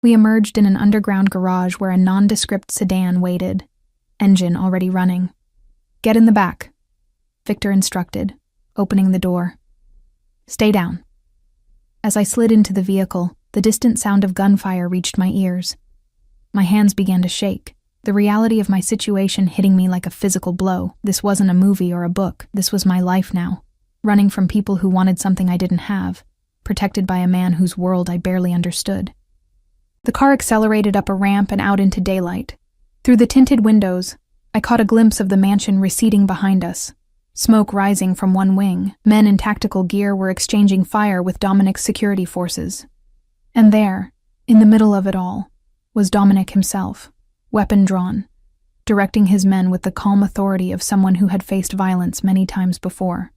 We emerged in an underground garage where a nondescript sedan waited, engine already running. "Get in the back," Victor instructed, opening the door. "Stay down." As I slid into the vehicle, the distant sound of gunfire reached my ears. My hands began to shake, the reality of my situation hitting me like a physical blow. This wasn't a movie or a book. This was my life now. Running from people who wanted something I didn't have, protected by a man whose world I barely understood. The car accelerated up a ramp and out into daylight. Through the tinted windows, I caught a glimpse of the mansion receding behind us, smoke rising from one wing. Men in tactical gear were exchanging fire with Dominic's security forces. And there, in the middle of it all, was Dominic himself, weapon drawn, directing his men with the calm authority of someone who had faced violence many times before.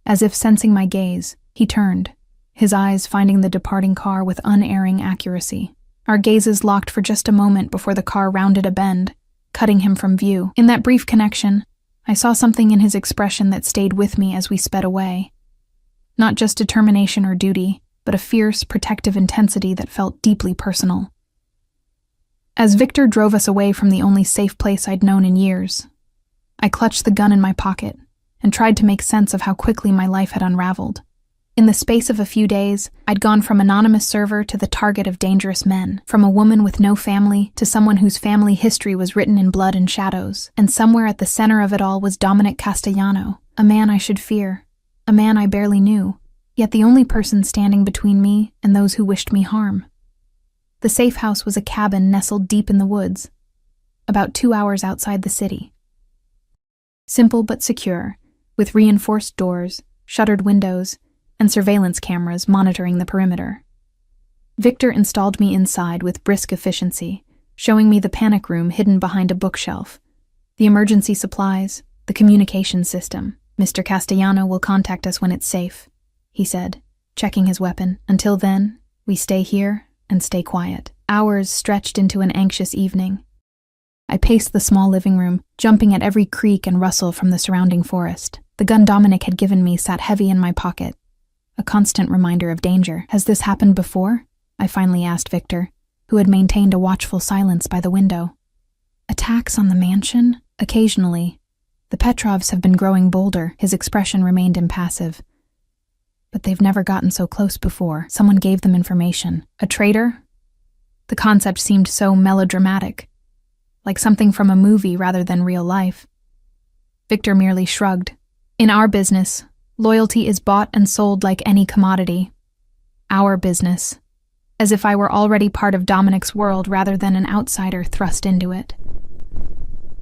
As if sensing my gaze, he turned, his eyes finding the departing car with unerring accuracy. Our gazes locked for just a moment before the car rounded a bend, cutting him from view. In that brief connection, I saw something in his expression that stayed with me as we sped away. Not just determination or duty, but a fierce, protective intensity that felt deeply personal. As Victor drove us away from the only safe place I'd known in years, I clutched the gun in my pocket and tried to make sense of how quickly my life had unraveled. In the space of a few days, I'd gone from anonymous server to the target of dangerous men, from a woman with no family to someone whose family history was written in blood and shadows, and somewhere at the center of it all was Dominic Castellano, a man I should fear, a man I barely knew, yet the only person standing between me and those who wished me harm. The safe house was a cabin nestled deep in the woods, about 2 hours outside the city. Simple but secure, with reinforced doors, shuttered windows, and surveillance cameras monitoring the perimeter. Victor installed me inside with brisk efficiency, showing me the panic room hidden behind a bookshelf, the emergency supplies, the communication system. "Mr. Castellano will contact us when it's safe," he said, checking his weapon. "Until then, we stay here and stay quiet." Hours stretched into an anxious evening. I paced the small living room, jumping at every creak and rustle from the surrounding forest. The gun Dominic had given me sat heavy in my pocket, a constant reminder of danger. "Has this happened before?" I finally asked Victor, who had maintained a watchful silence by the window. "Attacks on the mansion? Occasionally. The Petrovs have been growing bolder." His expression remained impassive. "But they've never gotten so close before. Someone gave them information. A traitor?" The concept seemed so melodramatic, like something from a movie rather than real life. Victor merely shrugged. "In our business, loyalty is bought and sold like any commodity. Our business. As if I were already part of Dominic's world rather than an outsider thrust into it."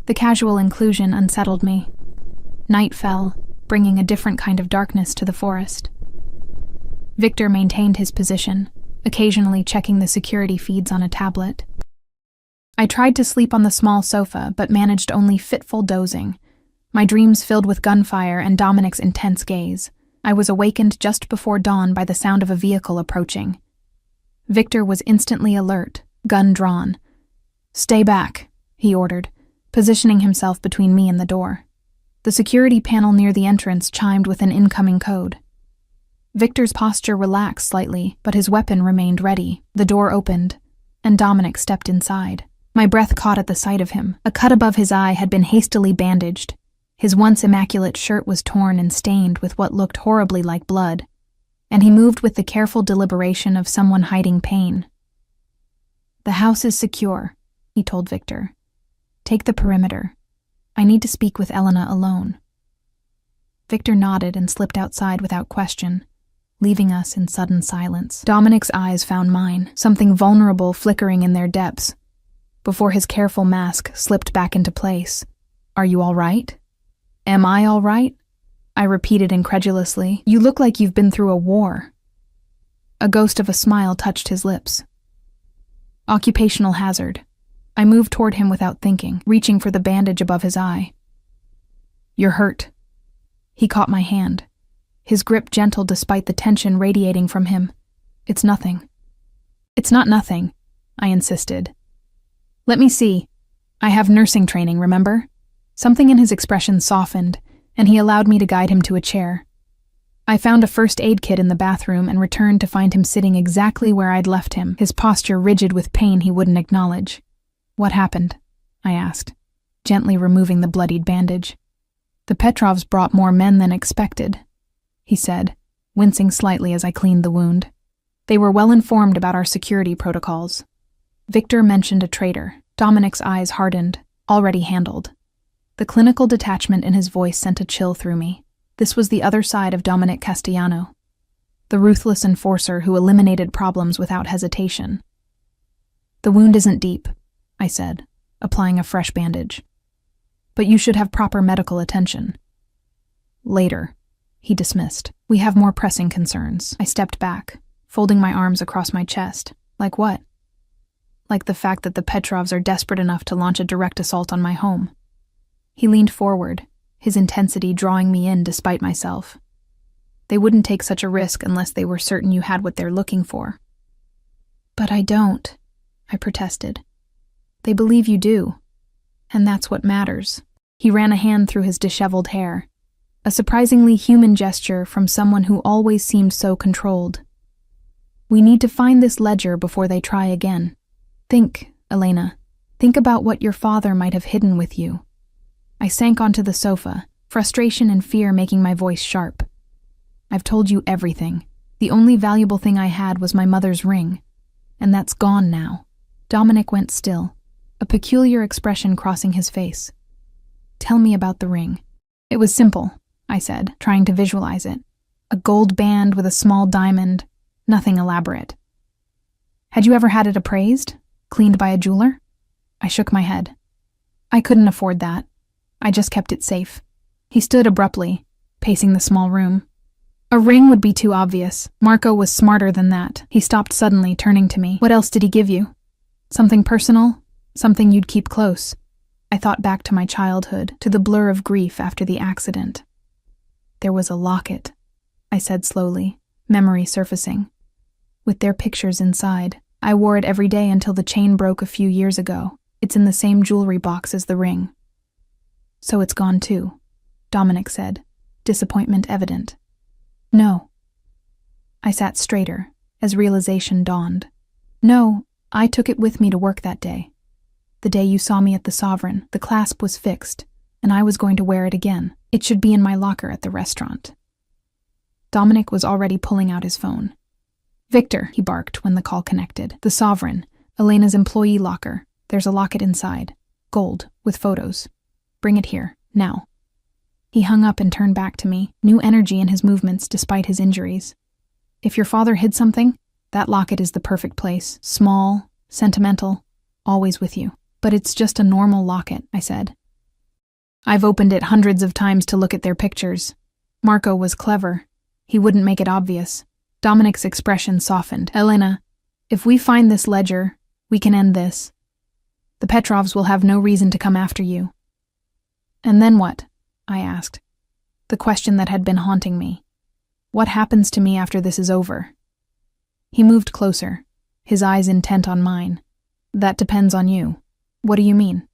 The casual inclusion unsettled me. Night fell, bringing a different kind of darkness to the forest. Victor maintained his position, occasionally checking the security feeds on a tablet. I tried to sleep on the small sofa, but managed only fitful dozing, my dreams filled with gunfire and Dominic's intense gaze. I was awakened just before dawn by the sound of a vehicle approaching. Victor was instantly alert, gun drawn. "Stay back," he ordered, positioning himself between me and the door. The security panel near the entrance chimed with an incoming code. Victor's posture relaxed slightly, but his weapon remained ready. The door opened, and Dominic stepped inside. My breath caught at the sight of him. A cut above his eye had been hastily bandaged. His once immaculate shirt was torn and stained with what looked horribly like blood, and he moved with the careful deliberation of someone hiding pain. "The house is secure," he told Victor. "Take the perimeter. I need to speak with Elena alone." Victor nodded and slipped outside without question, leaving us in sudden silence. Dominic's eyes found mine, something vulnerable flickering in their depths, before his careful mask slipped back into place. "Are you all right?" "Am I all right?" I repeated incredulously. "You look like you've been through a war." A ghost of a smile touched his lips. Occupational hazard. I moved toward him without thinking, reaching for the bandage above his eye. You're hurt. He caught my hand, his grip gentle despite the tension radiating from him. It's nothing. It's not nothing, I insisted. Let me see. I have nursing training, remember? Something in his expression softened, and he allowed me to guide him to a chair. I found a first aid kit in the bathroom and returned to find him sitting exactly where I'd left him, his posture rigid with pain he wouldn't acknowledge. What happened? I asked, gently removing the bloodied bandage. The Petrovs brought more men than expected, he said, wincing slightly as I cleaned the wound. They were well informed about our security protocols. Victor mentioned a traitor. Dominic's eyes hardened, already handled. The clinical detachment in his voice sent a chill through me. This was the other side of Dominic Castellano, the ruthless enforcer who eliminated problems without hesitation. The wound isn't deep, I said, applying a fresh bandage. But you should have proper medical attention. Later, he dismissed. We have more pressing concerns. I stepped back, folding my arms across my chest. Like what? Like the fact that the Petrovs are desperate enough to launch a direct assault on my home. He leaned forward, his intensity drawing me in despite myself. They wouldn't take such a risk unless they were certain you had what they're looking for. But I don't, I protested. They believe you do, and that's what matters. He ran a hand through his disheveled hair, a surprisingly human gesture from someone who always seemed so controlled. We need to find this ledger before they try again. Think, Elena. Think about what your father might have hidden with you. I sank onto the sofa, frustration and fear making my voice sharp. I've told you everything. The only valuable thing I had was my mother's ring, and that's gone now. Dominic went still, a peculiar expression crossing his face. Tell me about the ring. It was simple, I said, trying to visualize it. A gold band with a small diamond, nothing elaborate. Had you ever had it appraised? Cleaned by a jeweler? I shook my head. I couldn't afford that. I just kept it safe. He stood abruptly, pacing the small room. A ring would be too obvious. Marco was smarter than that. He stopped suddenly, turning to me. What else did he give you? Something personal? Something you'd keep close? I thought back to my childhood, to the blur of grief after the accident. There was a locket, I said slowly, memory surfacing. With their pictures inside. I wore it every day until the chain broke a few years ago. It's in the same jewelry box as the ring. So it's gone too, Dominic said, disappointment evident. No. I sat straighter, as realization dawned. No, I took it with me to work that day. The day you saw me at the Sovereign, the clasp was fixed, and I was going to wear it again. It should be in my locker at the restaurant. Dominic was already pulling out his phone. Victor, he barked when the call connected. The Sovereign, Elena's employee locker. There's a locket inside. Gold, with photos. Bring it here, now. He hung up and turned back to me, new energy in his movements despite his injuries. If your father hid something, that locket is the perfect place. Small, sentimental, always with you. But it's just a normal locket, I said. I've opened it hundreds of times to look at their pictures. Marco was clever. He wouldn't make it obvious. Dominic's expression softened. Elena, if we find this ledger, we can end this. The Petrovs will have no reason to come after you. And then what? I asked. The question that had been haunting me. What happens to me after this is over? He moved closer, his eyes intent on mine. That depends on you. What do you mean?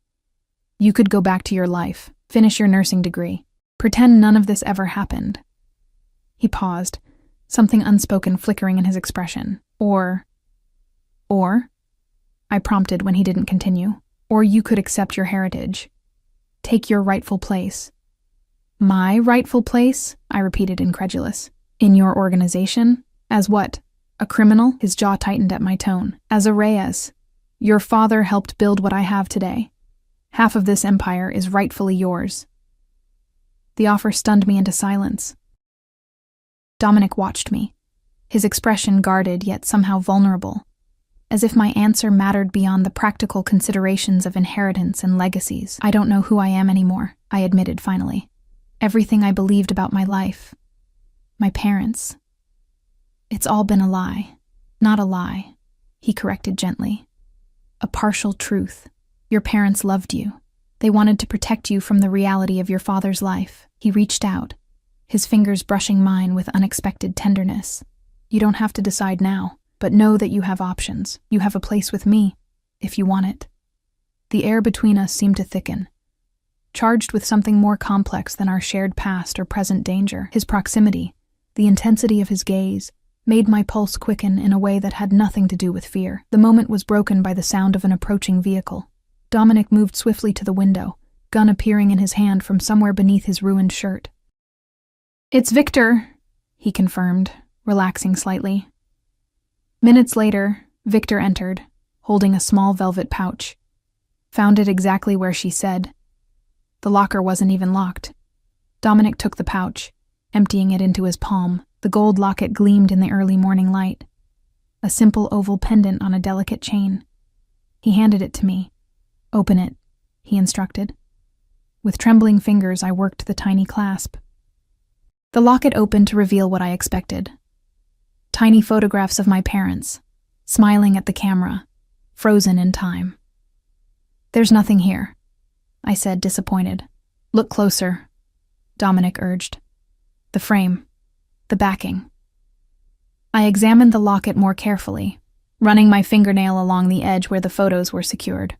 You could go back to your life, finish your nursing degree, pretend none of this ever happened. He paused, something unspoken flickering in his expression. Or? I prompted when he didn't continue. Or you could accept your heritage. Take your rightful place. My rightful place? I repeated incredulous. In your organization? As what? A criminal? His jaw tightened at my tone. As a Reyes. Your father helped build what I have today. Half of this empire is rightfully yours. The offer stunned me into silence. Dominic watched me, his expression guarded yet somehow vulnerable, as if my answer mattered beyond the practical considerations of inheritance and legacies. I don't know who I am anymore, I admitted finally. Everything I believed about my life, my parents. It's all been a lie. Not a lie, he corrected gently. a partial truth. Your parents loved you. They wanted to protect you from the reality of your father's life. He reached out, his fingers brushing mine with unexpected tenderness. You don't have to decide now, but know that you have options. You have a place with me, if you want it. The air between us seemed to thicken, charged with something more complex than our shared past or present danger. His proximity, the intensity of his gaze, made my pulse quicken in a way that had nothing to do with fear. The moment was broken by the sound of an approaching vehicle. Dominic moved swiftly to the window, gun appearing in his hand from somewhere beneath his ruined shirt. "It's Victor," he confirmed, relaxing slightly. Minutes later, Victor entered, holding a small velvet pouch. Found it exactly where she said. The locker wasn't even locked. Dominic took the pouch, emptying it into his palm. The gold locket gleamed in the early morning light. A simple oval pendant on a delicate chain. He handed it to me. "Open it," he instructed. With trembling fingers, I worked the tiny clasp. The locket opened to reveal what I expected. Tiny photographs of my parents, smiling at the camera, frozen in time. "There's nothing here," I said, disappointed. "Look closer," Dominic urged. "The frame, the backing." I examined the locket more carefully, running my fingernail along the edge where the photos were secured.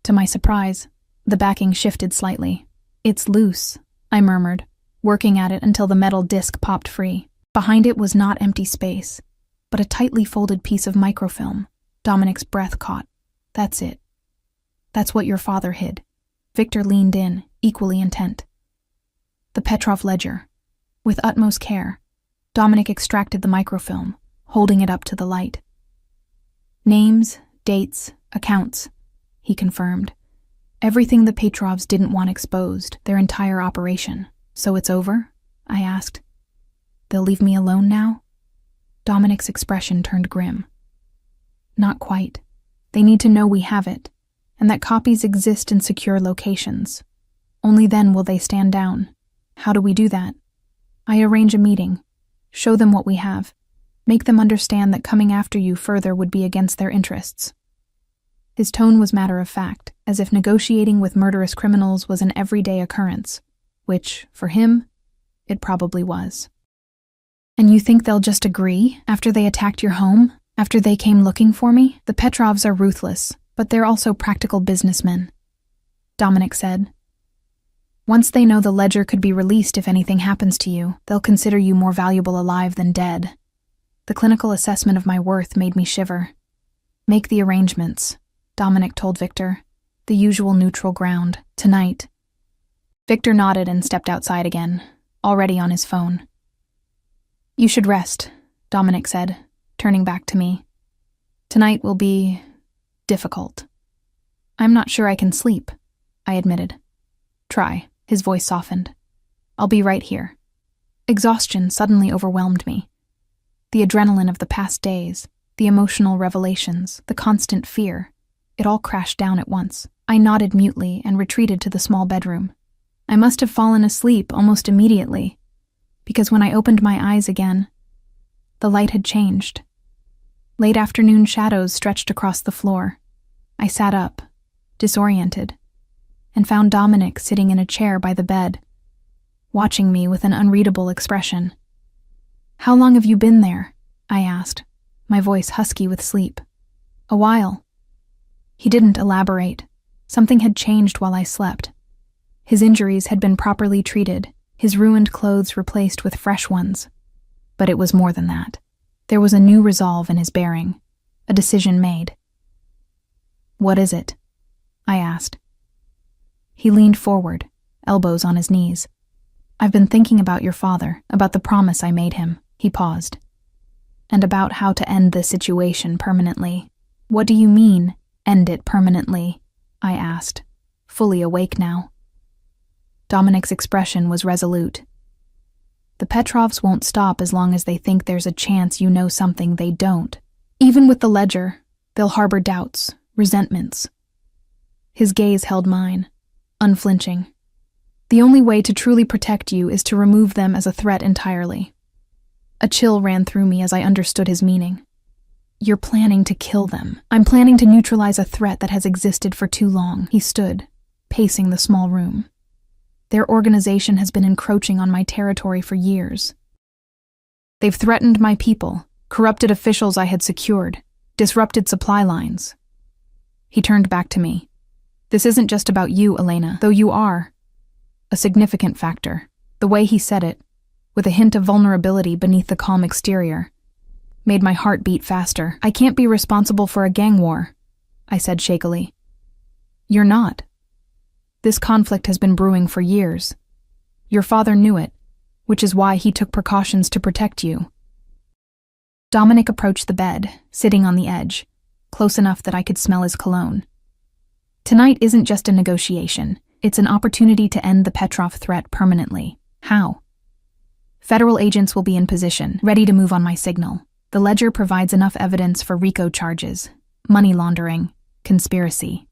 To my surprise, the backing shifted slightly. "It's loose," I murmured, working at it until the metal disc popped free. Behind it was not empty space, but a tightly folded piece of microfilm. Dominic's breath caught. "That's it. That's what your father hid." Victor leaned in, equally intent. The Petrov ledger. With utmost care, Dominic extracted the microfilm, holding it up to the light. "Names, dates, accounts," he confirmed. "Everything the Petrovs didn't want exposed, their entire operation. So it's over?" I asked. "They'll leave me alone now?" Dominic's expression turned grim. "Not quite. They need to know we have it, and that copies exist in secure locations. Only then will they stand down. How do we do that? I arrange a meeting, show them what we have, make them understand that coming after you further would be against their interests." His tone was matter of fact, as if negotiating with murderous criminals was an everyday occurrence, which, for him, it probably was. "And you think they'll just agree after they attacked your home, after they came looking for me? The Petrovs are ruthless, but they're also practical businessmen," Dominic said. "Once they know the ledger could be released if anything happens to you, they'll consider you more valuable alive than dead." The clinical assessment of my worth made me shiver. "Make the arrangements," Dominic told Victor. "The usual neutral ground. Tonight." Victor nodded and stepped outside again, already on his phone. "You should rest," Dominic said, turning back to me. "Tonight will be difficult." "I'm not sure I can sleep," I admitted. "Try." His voice softened. "I'll be right here." Exhaustion suddenly overwhelmed me. The adrenaline of the past days, the emotional revelations, the constant fear, it all crashed down at once. I nodded mutely and retreated to the small bedroom. I must have fallen asleep almost immediately, because when I opened my eyes again, the light had changed. Late afternoon shadows stretched across the floor. I sat up, disoriented, and found Dominic sitting in a chair by the bed, watching me with an unreadable expression. "How long have you been there?" I asked, my voice husky with sleep. "A while." He didn't elaborate. Something had changed while I slept. His injuries had been properly treated, his ruined clothes replaced with fresh ones. But it was more than that. There was a new resolve in his bearing, a decision made. "What is it?" I asked. He leaned forward, elbows on his knees. "I've been thinking about your father, about the promise I made him." He paused. "And about how to end this situation permanently." "What do you mean, end it permanently?" I asked, fully awake now. Dominic's expression was resolute. "The Petrovs won't stop as long as they think there's a chance you know something they don't. Even with the ledger, they'll harbor doubts, resentments." His gaze held mine, unflinching. "The only way to truly protect you is to remove them as a threat entirely." A chill ran through me as I understood his meaning. You're planning to kill them. I'm planning to neutralize a threat that has existed for too long. He stood, pacing the small room. Their organization has been encroaching on my territory for years. They've threatened my people, corrupted officials I had secured, disrupted supply lines. He turned back to me. This isn't just about you, Elena, though you are a significant factor. The way he said it, with a hint of vulnerability beneath the calm exterior, made my heart beat faster. I can't be responsible for a gang war, I said shakily. You're not. This conflict has been brewing for years. Your father knew it, which is why he took precautions to protect you. Dominic approached the bed, sitting on the edge, close enough that I could smell his cologne. Tonight isn't just a negotiation. It's an opportunity to end the Petrov threat permanently. How? Federal agents will be in position, ready to move on my signal. The ledger provides enough evidence for RICO charges, money laundering, conspiracy.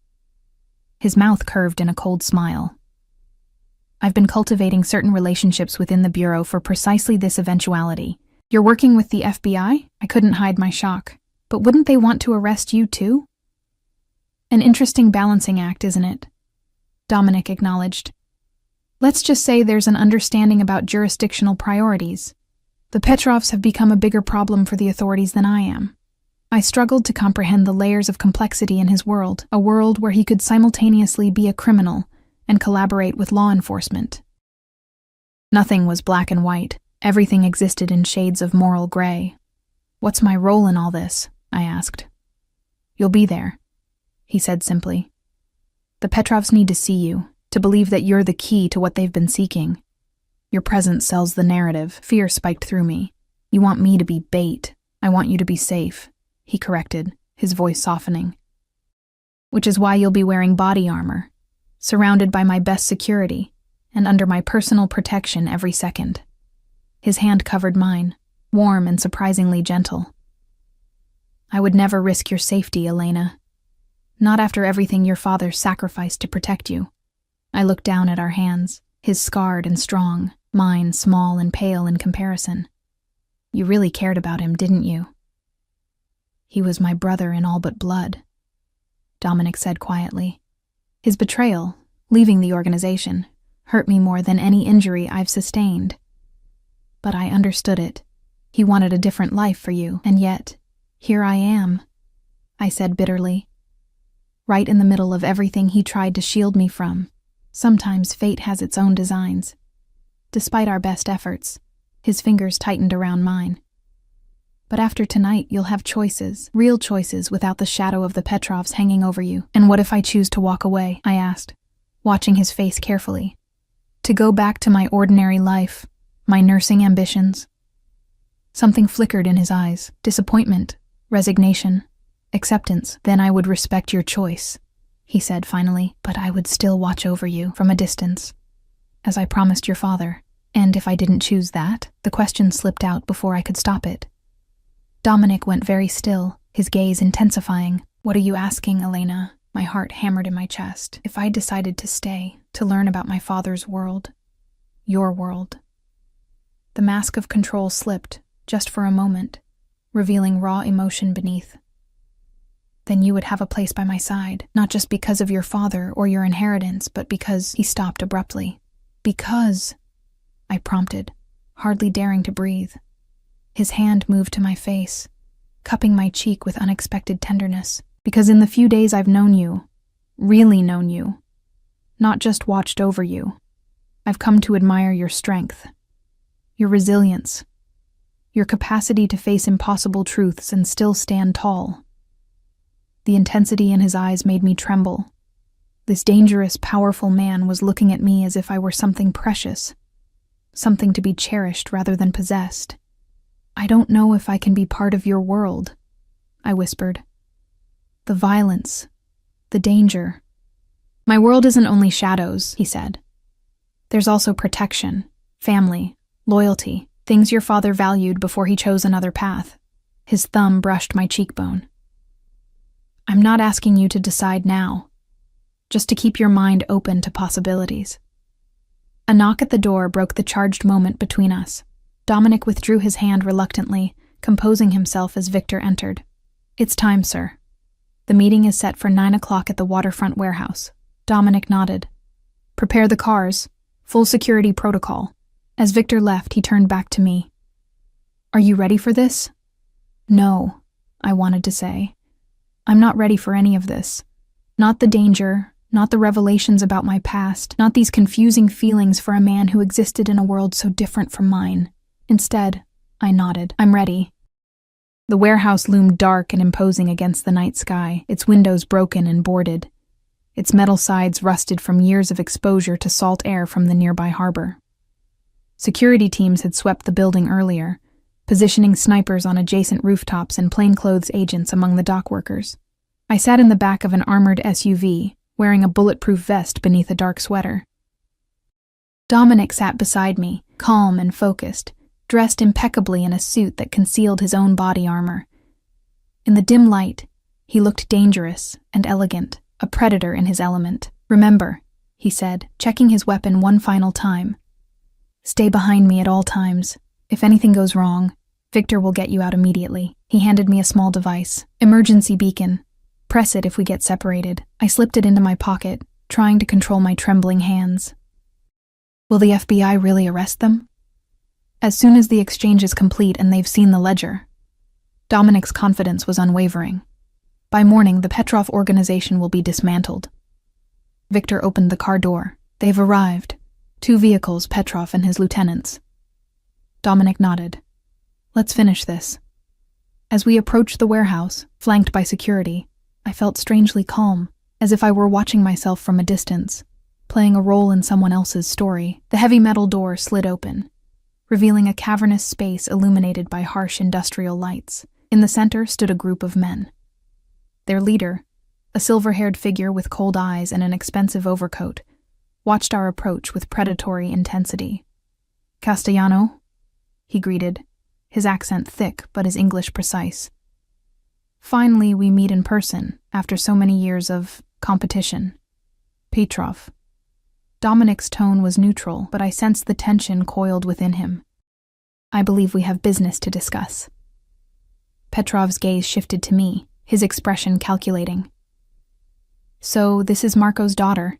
His mouth curved in a cold smile. I've been cultivating certain relationships within the Bureau for precisely this eventuality. You're working with the FBI? I couldn't hide my shock. But wouldn't they want to arrest you too? An interesting balancing act, isn't it? Dominic acknowledged. Let's just say there's an understanding about jurisdictional priorities. The Petrovs have become a bigger problem for the authorities than I am. I struggled to comprehend the layers of complexity in his world, a world where he could simultaneously be a criminal and collaborate with law enforcement. Nothing was black and white. Everything existed in shades of moral gray. What's my role in all this? I asked. You'll be there, he said simply. The Petrovs need to see you, to believe that you're the key to what they've been seeking. Your presence sells the narrative. Fear spiked through me. You want me to be bait. I want you to be safe, he corrected, his voice softening. Which is why you'll be wearing body armor, surrounded by my best security, and under my personal protection every second. His hand covered mine, warm and surprisingly gentle. I would never risk your safety, Elena. Not after everything your father sacrificed to protect you. I looked down at our hands, his scarred and strong, mine small and pale in comparison. You really cared about him, didn't you? He was my brother in all but blood, Dominic said quietly. His betrayal, leaving the organization, hurt me more than any injury I've sustained. But I understood it. He wanted a different life for you, and yet, here I am, I said bitterly. Right in the middle of everything he tried to shield me from. Sometimes fate has its own designs. Despite our best efforts, his fingers tightened around mine. But after tonight, you'll have choices, real choices without the shadow of the Petrovs hanging over you. And what if I choose to walk away? I asked, watching his face carefully. To go back to my ordinary life, my nursing ambitions. Something flickered in his eyes, disappointment, resignation, acceptance. Then I would respect your choice, he said finally, but I would still watch over you from a distance, as I promised your father. And if I didn't choose that, the question slipped out before I could stop it. Dominic went very still, his gaze intensifying. What are you asking, Elena? My heart hammered in my chest. If I decided to stay, to learn about my father's world, your world. The mask of control slipped, just for a moment, revealing raw emotion beneath. Then you would have a place by my side, not just because of your father or your inheritance, but because— He stopped abruptly. Because, I prompted, hardly daring to breathe. His hand moved to my face, cupping my cheek with unexpected tenderness. Because in the few days I've known you, really known you, not just watched over you, I've come to admire your strength, your resilience, your capacity to face impossible truths and still stand tall. The intensity in his eyes made me tremble. This dangerous, powerful man was looking at me as if I were something precious, something to be cherished rather than possessed. I don't know if I can be part of your world, I whispered. The violence, the danger. My world isn't only shadows, he said. There's also protection, family, loyalty, things your father valued before he chose another path. His thumb brushed my cheekbone. I'm not asking you to decide now, just to keep your mind open to possibilities. A knock at the door broke the charged moment between us. Dominic withdrew his hand reluctantly, composing himself as Victor entered. It's time, sir. The meeting is set for 9 o'clock at the waterfront warehouse. Dominic nodded. Prepare the cars. Full security protocol. As Victor left, he turned back to me. Are you ready for this? No, I wanted to say. I'm not ready for any of this. Not the danger, not the revelations about my past, not these confusing feelings for a man who existed in a world so different from mine. Instead, I nodded. I'm ready. The warehouse loomed dark and imposing against the night sky, its windows broken and boarded, its metal sides rusted from years of exposure to salt air from the nearby harbor. Security teams had swept the building earlier, positioning snipers on adjacent rooftops and plainclothes agents among the dock workers. I sat in the back of an armored SUV, wearing a bulletproof vest beneath a dark sweater. Dominic sat beside me, calm and focused, dressed impeccably in a suit that concealed his own body armor. In the dim light, he looked dangerous and elegant, a predator in his element. Remember, he said, checking his weapon one final time. Stay behind me at all times. If anything goes wrong, Victor will get you out immediately. He handed me a small device. Emergency beacon. Press it if we get separated. I slipped it into my pocket, trying to control my trembling hands. Will the FBI really arrest them? As soon as the exchange is complete and they've seen the ledger. Dominic's confidence was unwavering. By morning, the Petrov organization will be dismantled. Victor opened the car door. They've arrived. 2 vehicles, Petrov and his lieutenants. Dominic nodded. Let's finish this. As we approached the warehouse, flanked by security, I felt strangely calm, as if I were watching myself from a distance, playing a role in someone else's story. The heavy metal door slid open, revealing a cavernous space illuminated by harsh industrial lights. In the center stood a group of men. Their leader, a silver-haired figure with cold eyes and an expensive overcoat, watched our approach with predatory intensity. Castellano? He greeted, his accent thick but his English precise. Finally, we meet in person, after so many years of competition. Petrov. Dominic's tone was neutral, but I sensed the tension coiled within him. I believe we have business to discuss. Petrov's gaze shifted to me, his expression calculating. So, this is Marco's daughter.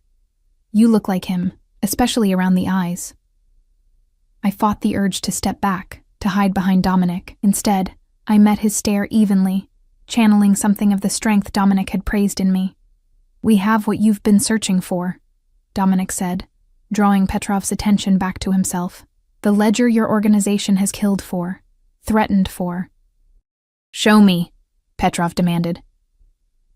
You look like him, especially around the eyes. I fought the urge to step back, to hide behind Dominic. Instead, I met his stare evenly, channeling something of the strength Dominic had praised in me. We have what you've been searching for, Dominic said, drawing Petrov's attention back to himself. The ledger your organization has killed for, threatened for. Show me, Petrov demanded.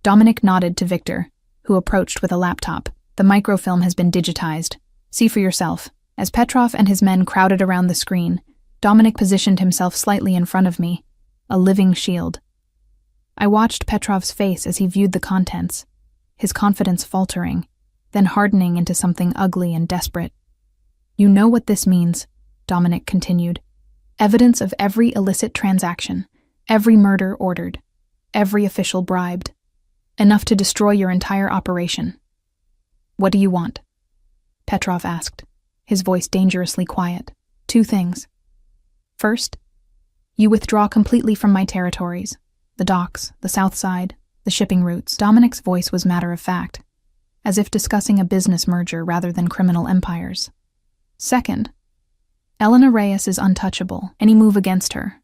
Dominic nodded to Victor, who approached with a laptop. The microfilm has been digitized. See for yourself. As Petrov and his men crowded around the screen, Dominic positioned himself slightly in front of me, a living shield. I watched Petrov's face as he viewed the contents, his confidence faltering, then hardening into something ugly and desperate. You know what this means, Dominic continued. Evidence of every illicit transaction, every murder ordered, every official bribed. Enough to destroy your entire operation. What do you want? Petrov asked, his voice dangerously quiet. 2 things. First, you withdraw completely from my territories, the docks, the south side, the shipping routes. Dominic's voice was matter of fact, as if discussing a business merger rather than criminal empires. Second, Elena Reyes is untouchable. Any move against her,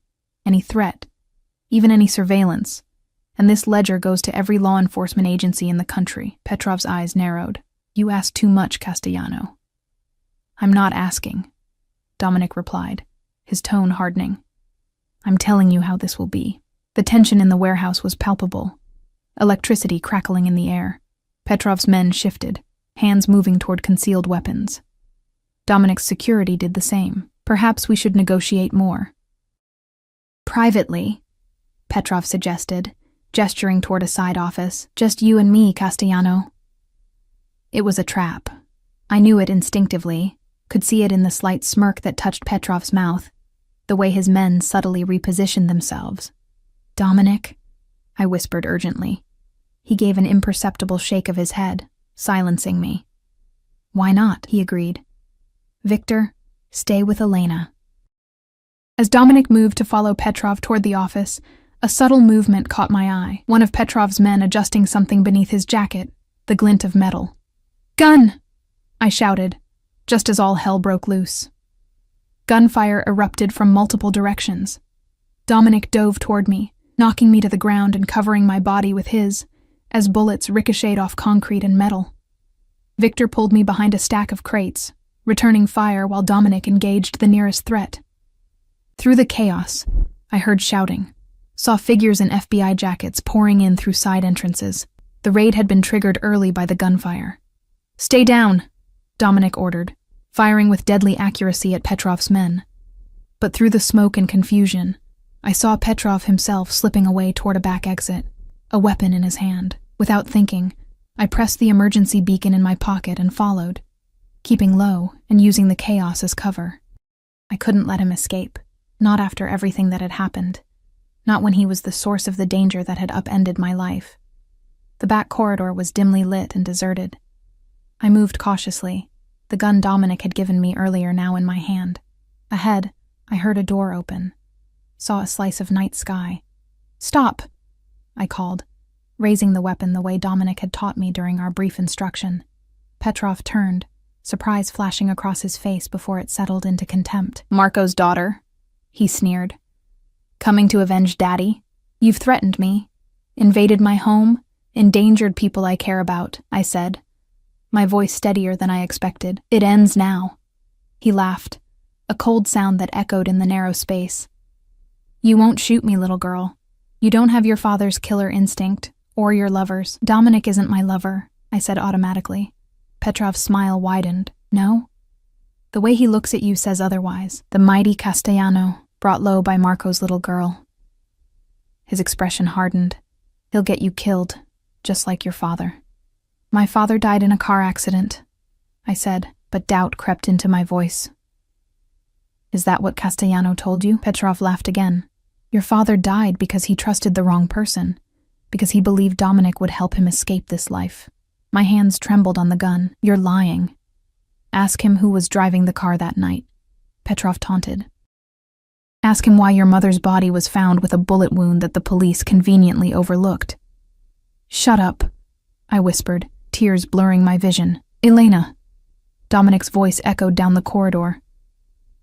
any threat, even any surveillance, and this ledger goes to every law enforcement agency in the country. Petrov's eyes narrowed. You ask too much, Castellano. I'm not asking, Dominic replied, his tone hardening. I'm telling you how this will be. The tension in the warehouse was palpable, electricity crackling in the air. Petrov's men shifted, hands moving toward concealed weapons. Dominic's security did the same. Perhaps we should negotiate more. Privately, Petrov suggested, gesturing toward a side office. Just you and me, Castellano. It was a trap. I knew it instinctively, could see it in the slight smirk that touched Petrov's mouth, the way his men subtly repositioned themselves. Dominic, I whispered urgently. He gave an imperceptible shake of his head, silencing me. Why not? He agreed. Victor, stay with Elena. As Dominic moved to follow Petrov toward the office, A subtle movement caught my eye, one of Petrov's men adjusting something beneath his jacket, the glint of metal. "Gun!" I shouted, just as all hell broke loose. Gunfire erupted from multiple directions. Dominic dove toward me, knocking me to the ground and covering my body with his, as bullets ricocheted off concrete and metal. Victor pulled me behind a stack of crates, returning fire while Dominic engaged the nearest threat. Through the chaos, I heard shouting, saw figures in FBI jackets pouring in through side entrances. The raid had been triggered early by the gunfire. "Stay down," Dominic ordered, firing with deadly accuracy at Petrov's men. But through the smoke and confusion, I saw Petrov himself slipping away toward a back exit, a weapon in his hand. Without thinking, I pressed the emergency beacon in my pocket and followed, keeping low and using the chaos as cover. I couldn't let him escape, not after everything that had happened, not when he was the source of the danger that had upended my life. The back corridor was dimly lit and deserted. I moved cautiously, the gun Dominic had given me earlier now in my hand. Ahead, I heard a door open, saw a slice of night sky. "Stop!" I called, raising the weapon the way Dominic had taught me during our brief instruction. Petrov turned, surprise flashing across his face before it settled into contempt. "Marco's daughter," he sneered. "Coming to avenge Daddy? You've threatened me, invaded my home, endangered people I care about," I said, my voice steadier than I expected. "It ends now." He laughed, a cold sound that echoed in the narrow space. "You won't shoot me, little girl. You don't have your father's killer instinct, or your lover's." "Dominic isn't my lover," I said automatically. Petrov's smile widened. "No? The way he looks at you says otherwise." The mighty Castellano, brought low by Marco's little girl. His expression hardened. "He'll get you killed, just like your father." "My father died in a car accident," I said, but doubt crept into my voice. "Is that what Castellano told you?" Petrov laughed again. "Your father died because he trusted the wrong person, because he believed Dominic would help him escape this life." My hands trembled on the gun. "You're lying. Ask him who was driving the car that night," Petrov taunted. "Ask him why your mother's body was found with a bullet wound that the police conveniently overlooked." "Shut up," I whispered, tears blurring my vision. "Elena." Dominic's voice echoed down the corridor.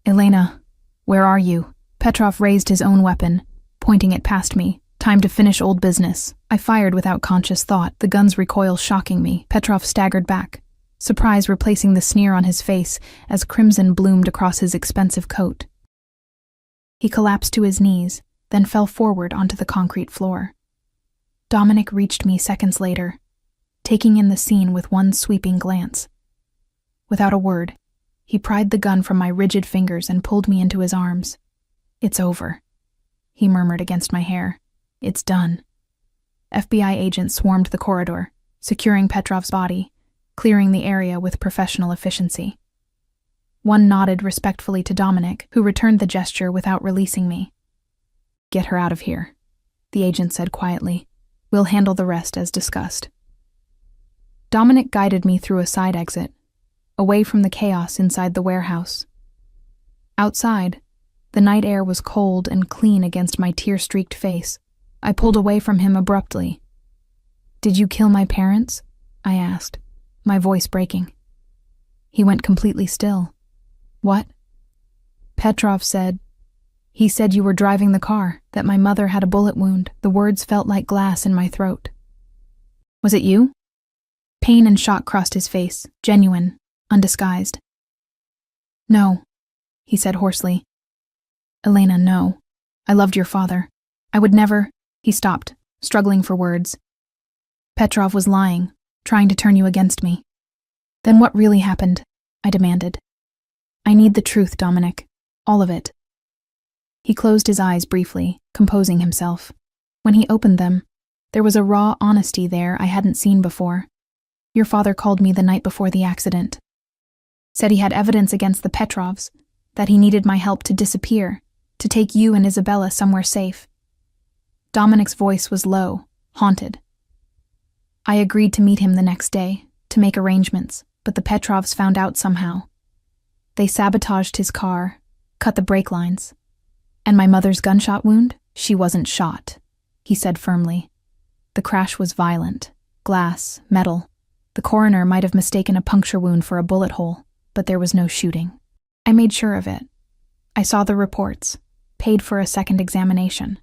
"Elena, where are you?" Petrov raised his own weapon, pointing it past me. "Time to finish old business." I fired without conscious thought, the gun's recoil shocking me. Petrov staggered back, surprise replacing the sneer on his face as crimson bloomed across his expensive coat. He collapsed to his knees, then fell forward onto the concrete floor. Dominic reached me seconds later, taking in the scene with one sweeping glance. Without a word, he pried the gun from my rigid fingers and pulled me into his arms. "It's over," he murmured against my hair. "It's done." FBI agents swarmed the corridor, securing Petrov's body, clearing the area with professional efficiency. One nodded respectfully to Dominic, who returned the gesture without releasing me. "Get her out of here," the agent said quietly. "We'll handle the rest as discussed." Dominic guided me through a side exit, away from the chaos inside the warehouse. Outside, the night air was cold and clean against my tear-streaked face. I pulled away from him abruptly. "Did you kill my parents?" I asked, my voice breaking. He went completely still. "What?" Petrov said. "He said you were driving the car, that my mother had a bullet wound." The words felt like glass in my throat. "Was it you?" Pain and shock crossed his face, genuine, undisguised. "No," he said hoarsely. "Elena, no. I loved your father. I would never—" He stopped, struggling for words. "Petrov was lying, trying to turn you against me." "Then what really happened?" I demanded. "I need the truth, Dominic. All of it." He closed his eyes briefly, composing himself. When he opened them, there was a raw honesty there I hadn't seen before. "Your father called me the night before the accident. Said he had evidence against the Petrovs, that he needed my help to disappear, to take you and Isabella somewhere safe." Dominic's voice was low, haunted. "I agreed to meet him the next day, to make arrangements, but the Petrovs found out somehow. They sabotaged his car, cut the brake lines. And my mother's gunshot wound? She wasn't shot. he said firmly. The crash was violent. Glass, metal. The coroner might have mistaken a puncture wound for a bullet hole, but there was no shooting. I made sure of it. I saw the reports, paid for a second examination.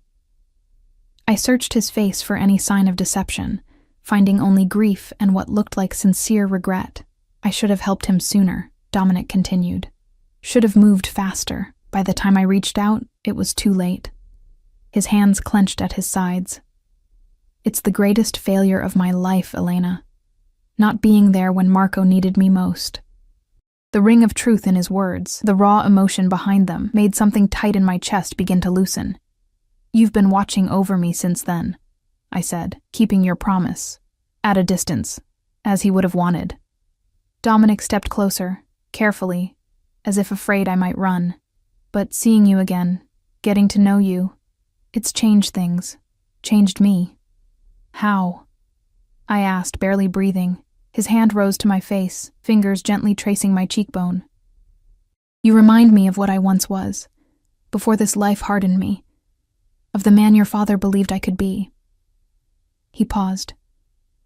I searched his face for any sign of deception, finding only grief and what looked like sincere regret. I should have helped him sooner, Dominic continued. Should have moved faster. By the time I reached out, it was too late. His hands clenched at his sides. It's the greatest failure of my life, Elena. Not being there when Marco needed me most. The ring of truth in his words, the raw emotion behind them, made something tight in my chest begin to loosen. You've been watching over me since then, I said, keeping your promise. At a distance, as he would have wanted. Dominic stepped closer, carefully, as if afraid I might run. But seeing you again, getting to know you, it's changed things, changed me. How? I asked, barely breathing. His hand rose to my face, fingers gently tracing my cheekbone. You remind me of what I once was, before this life hardened me, of the man your father believed I could be. He paused,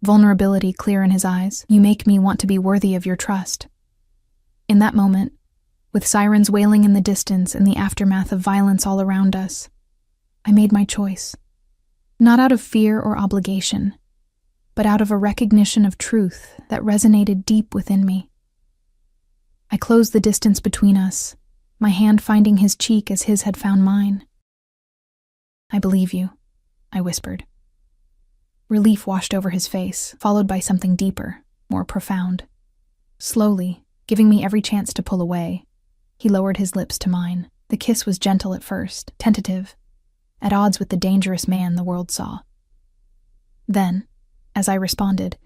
vulnerability clear in his eyes. You make me want to be worthy of your trust. In that moment, with sirens wailing in the distance and the aftermath of violence all around us, I made my choice. Not out of fear or obligation, but out of a recognition of truth that resonated deep within me. I closed the distance between us, my hand finding his cheek as his had found mine. I believe you, I whispered. Relief washed over his face, followed by something deeper, more profound. Slowly, giving me every chance to pull away, he lowered his lips to mine. The kiss was gentle at first, tentative, at odds with the dangerous man the world saw. Then, as I responded,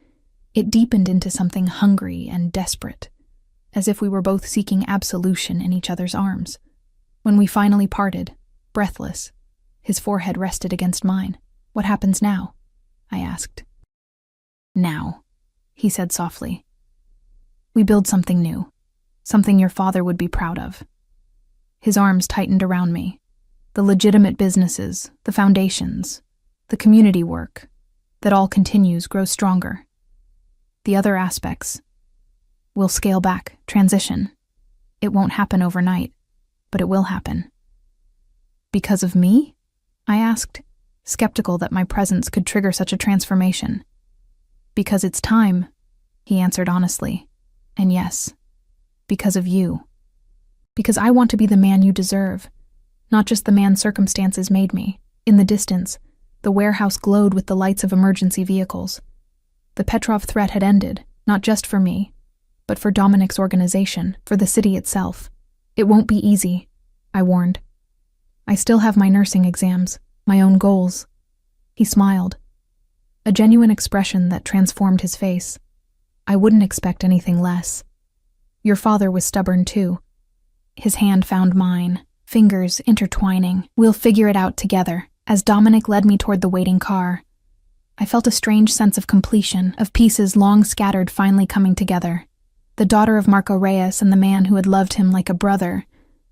it deepened into something hungry and desperate, as if we were both seeking absolution in each other's arms. When we finally parted, breathless, his forehead rested against mine. What happens now? I asked. Now, he said softly. We build something new, something your father would be proud of. His arms tightened around me. The legitimate businesses, the foundations, the community work, that all continues, grows stronger. The other aspects, we'll scale back, transition. It won't happen overnight, but it will happen. Because of me? I asked, skeptical that my presence could trigger such a transformation. Because it's time, he answered honestly. And yes, because of you. Because I want to be the man you deserve, not just the man circumstances made me. In the distance, the warehouse glowed with the lights of emergency vehicles. The Petrov threat had ended, not just for me, but for Dominic's organization, for the city itself. It won't be easy, I warned. I still have my nursing exams, my own goals. He smiled, a genuine expression that transformed his face. I wouldn't expect anything less. Your father was stubborn too. His hand found mine, fingers intertwining. We'll figure it out together. As Dominic led me toward the waiting car, I felt a strange sense of completion, of pieces long scattered finally coming together. The daughter of Marco Reyes and the man who had loved him like a brother.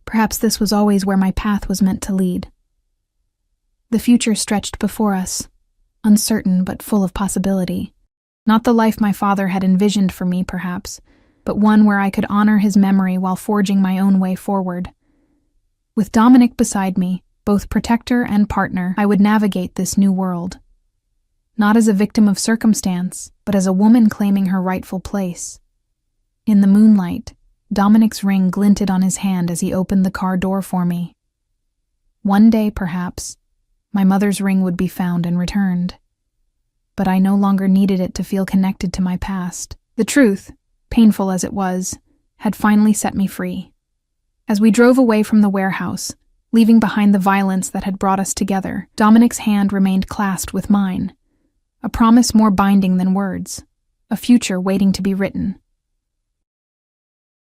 Perhaps this was always where my path was meant to lead. The future stretched before us, uncertain but full of possibility. Not the life my father had envisioned for me, perhaps, but one where I could honor his memory while forging my own way forward. With Dominic beside me, both protector and partner, I would navigate this new world. Not as a victim of circumstance, but as a woman claiming her rightful place. In the moonlight, Dominic's ring glinted on his hand as he opened the car door for me. One day, perhaps, my mother's ring would be found and returned. But I no longer needed it to feel connected to my past. The truth, painful as it was, had finally set me free. As we drove away from the warehouse, leaving behind the violence that had brought us together, Dominic's hand remained clasped with mine. A promise more binding than words, a future waiting to be written.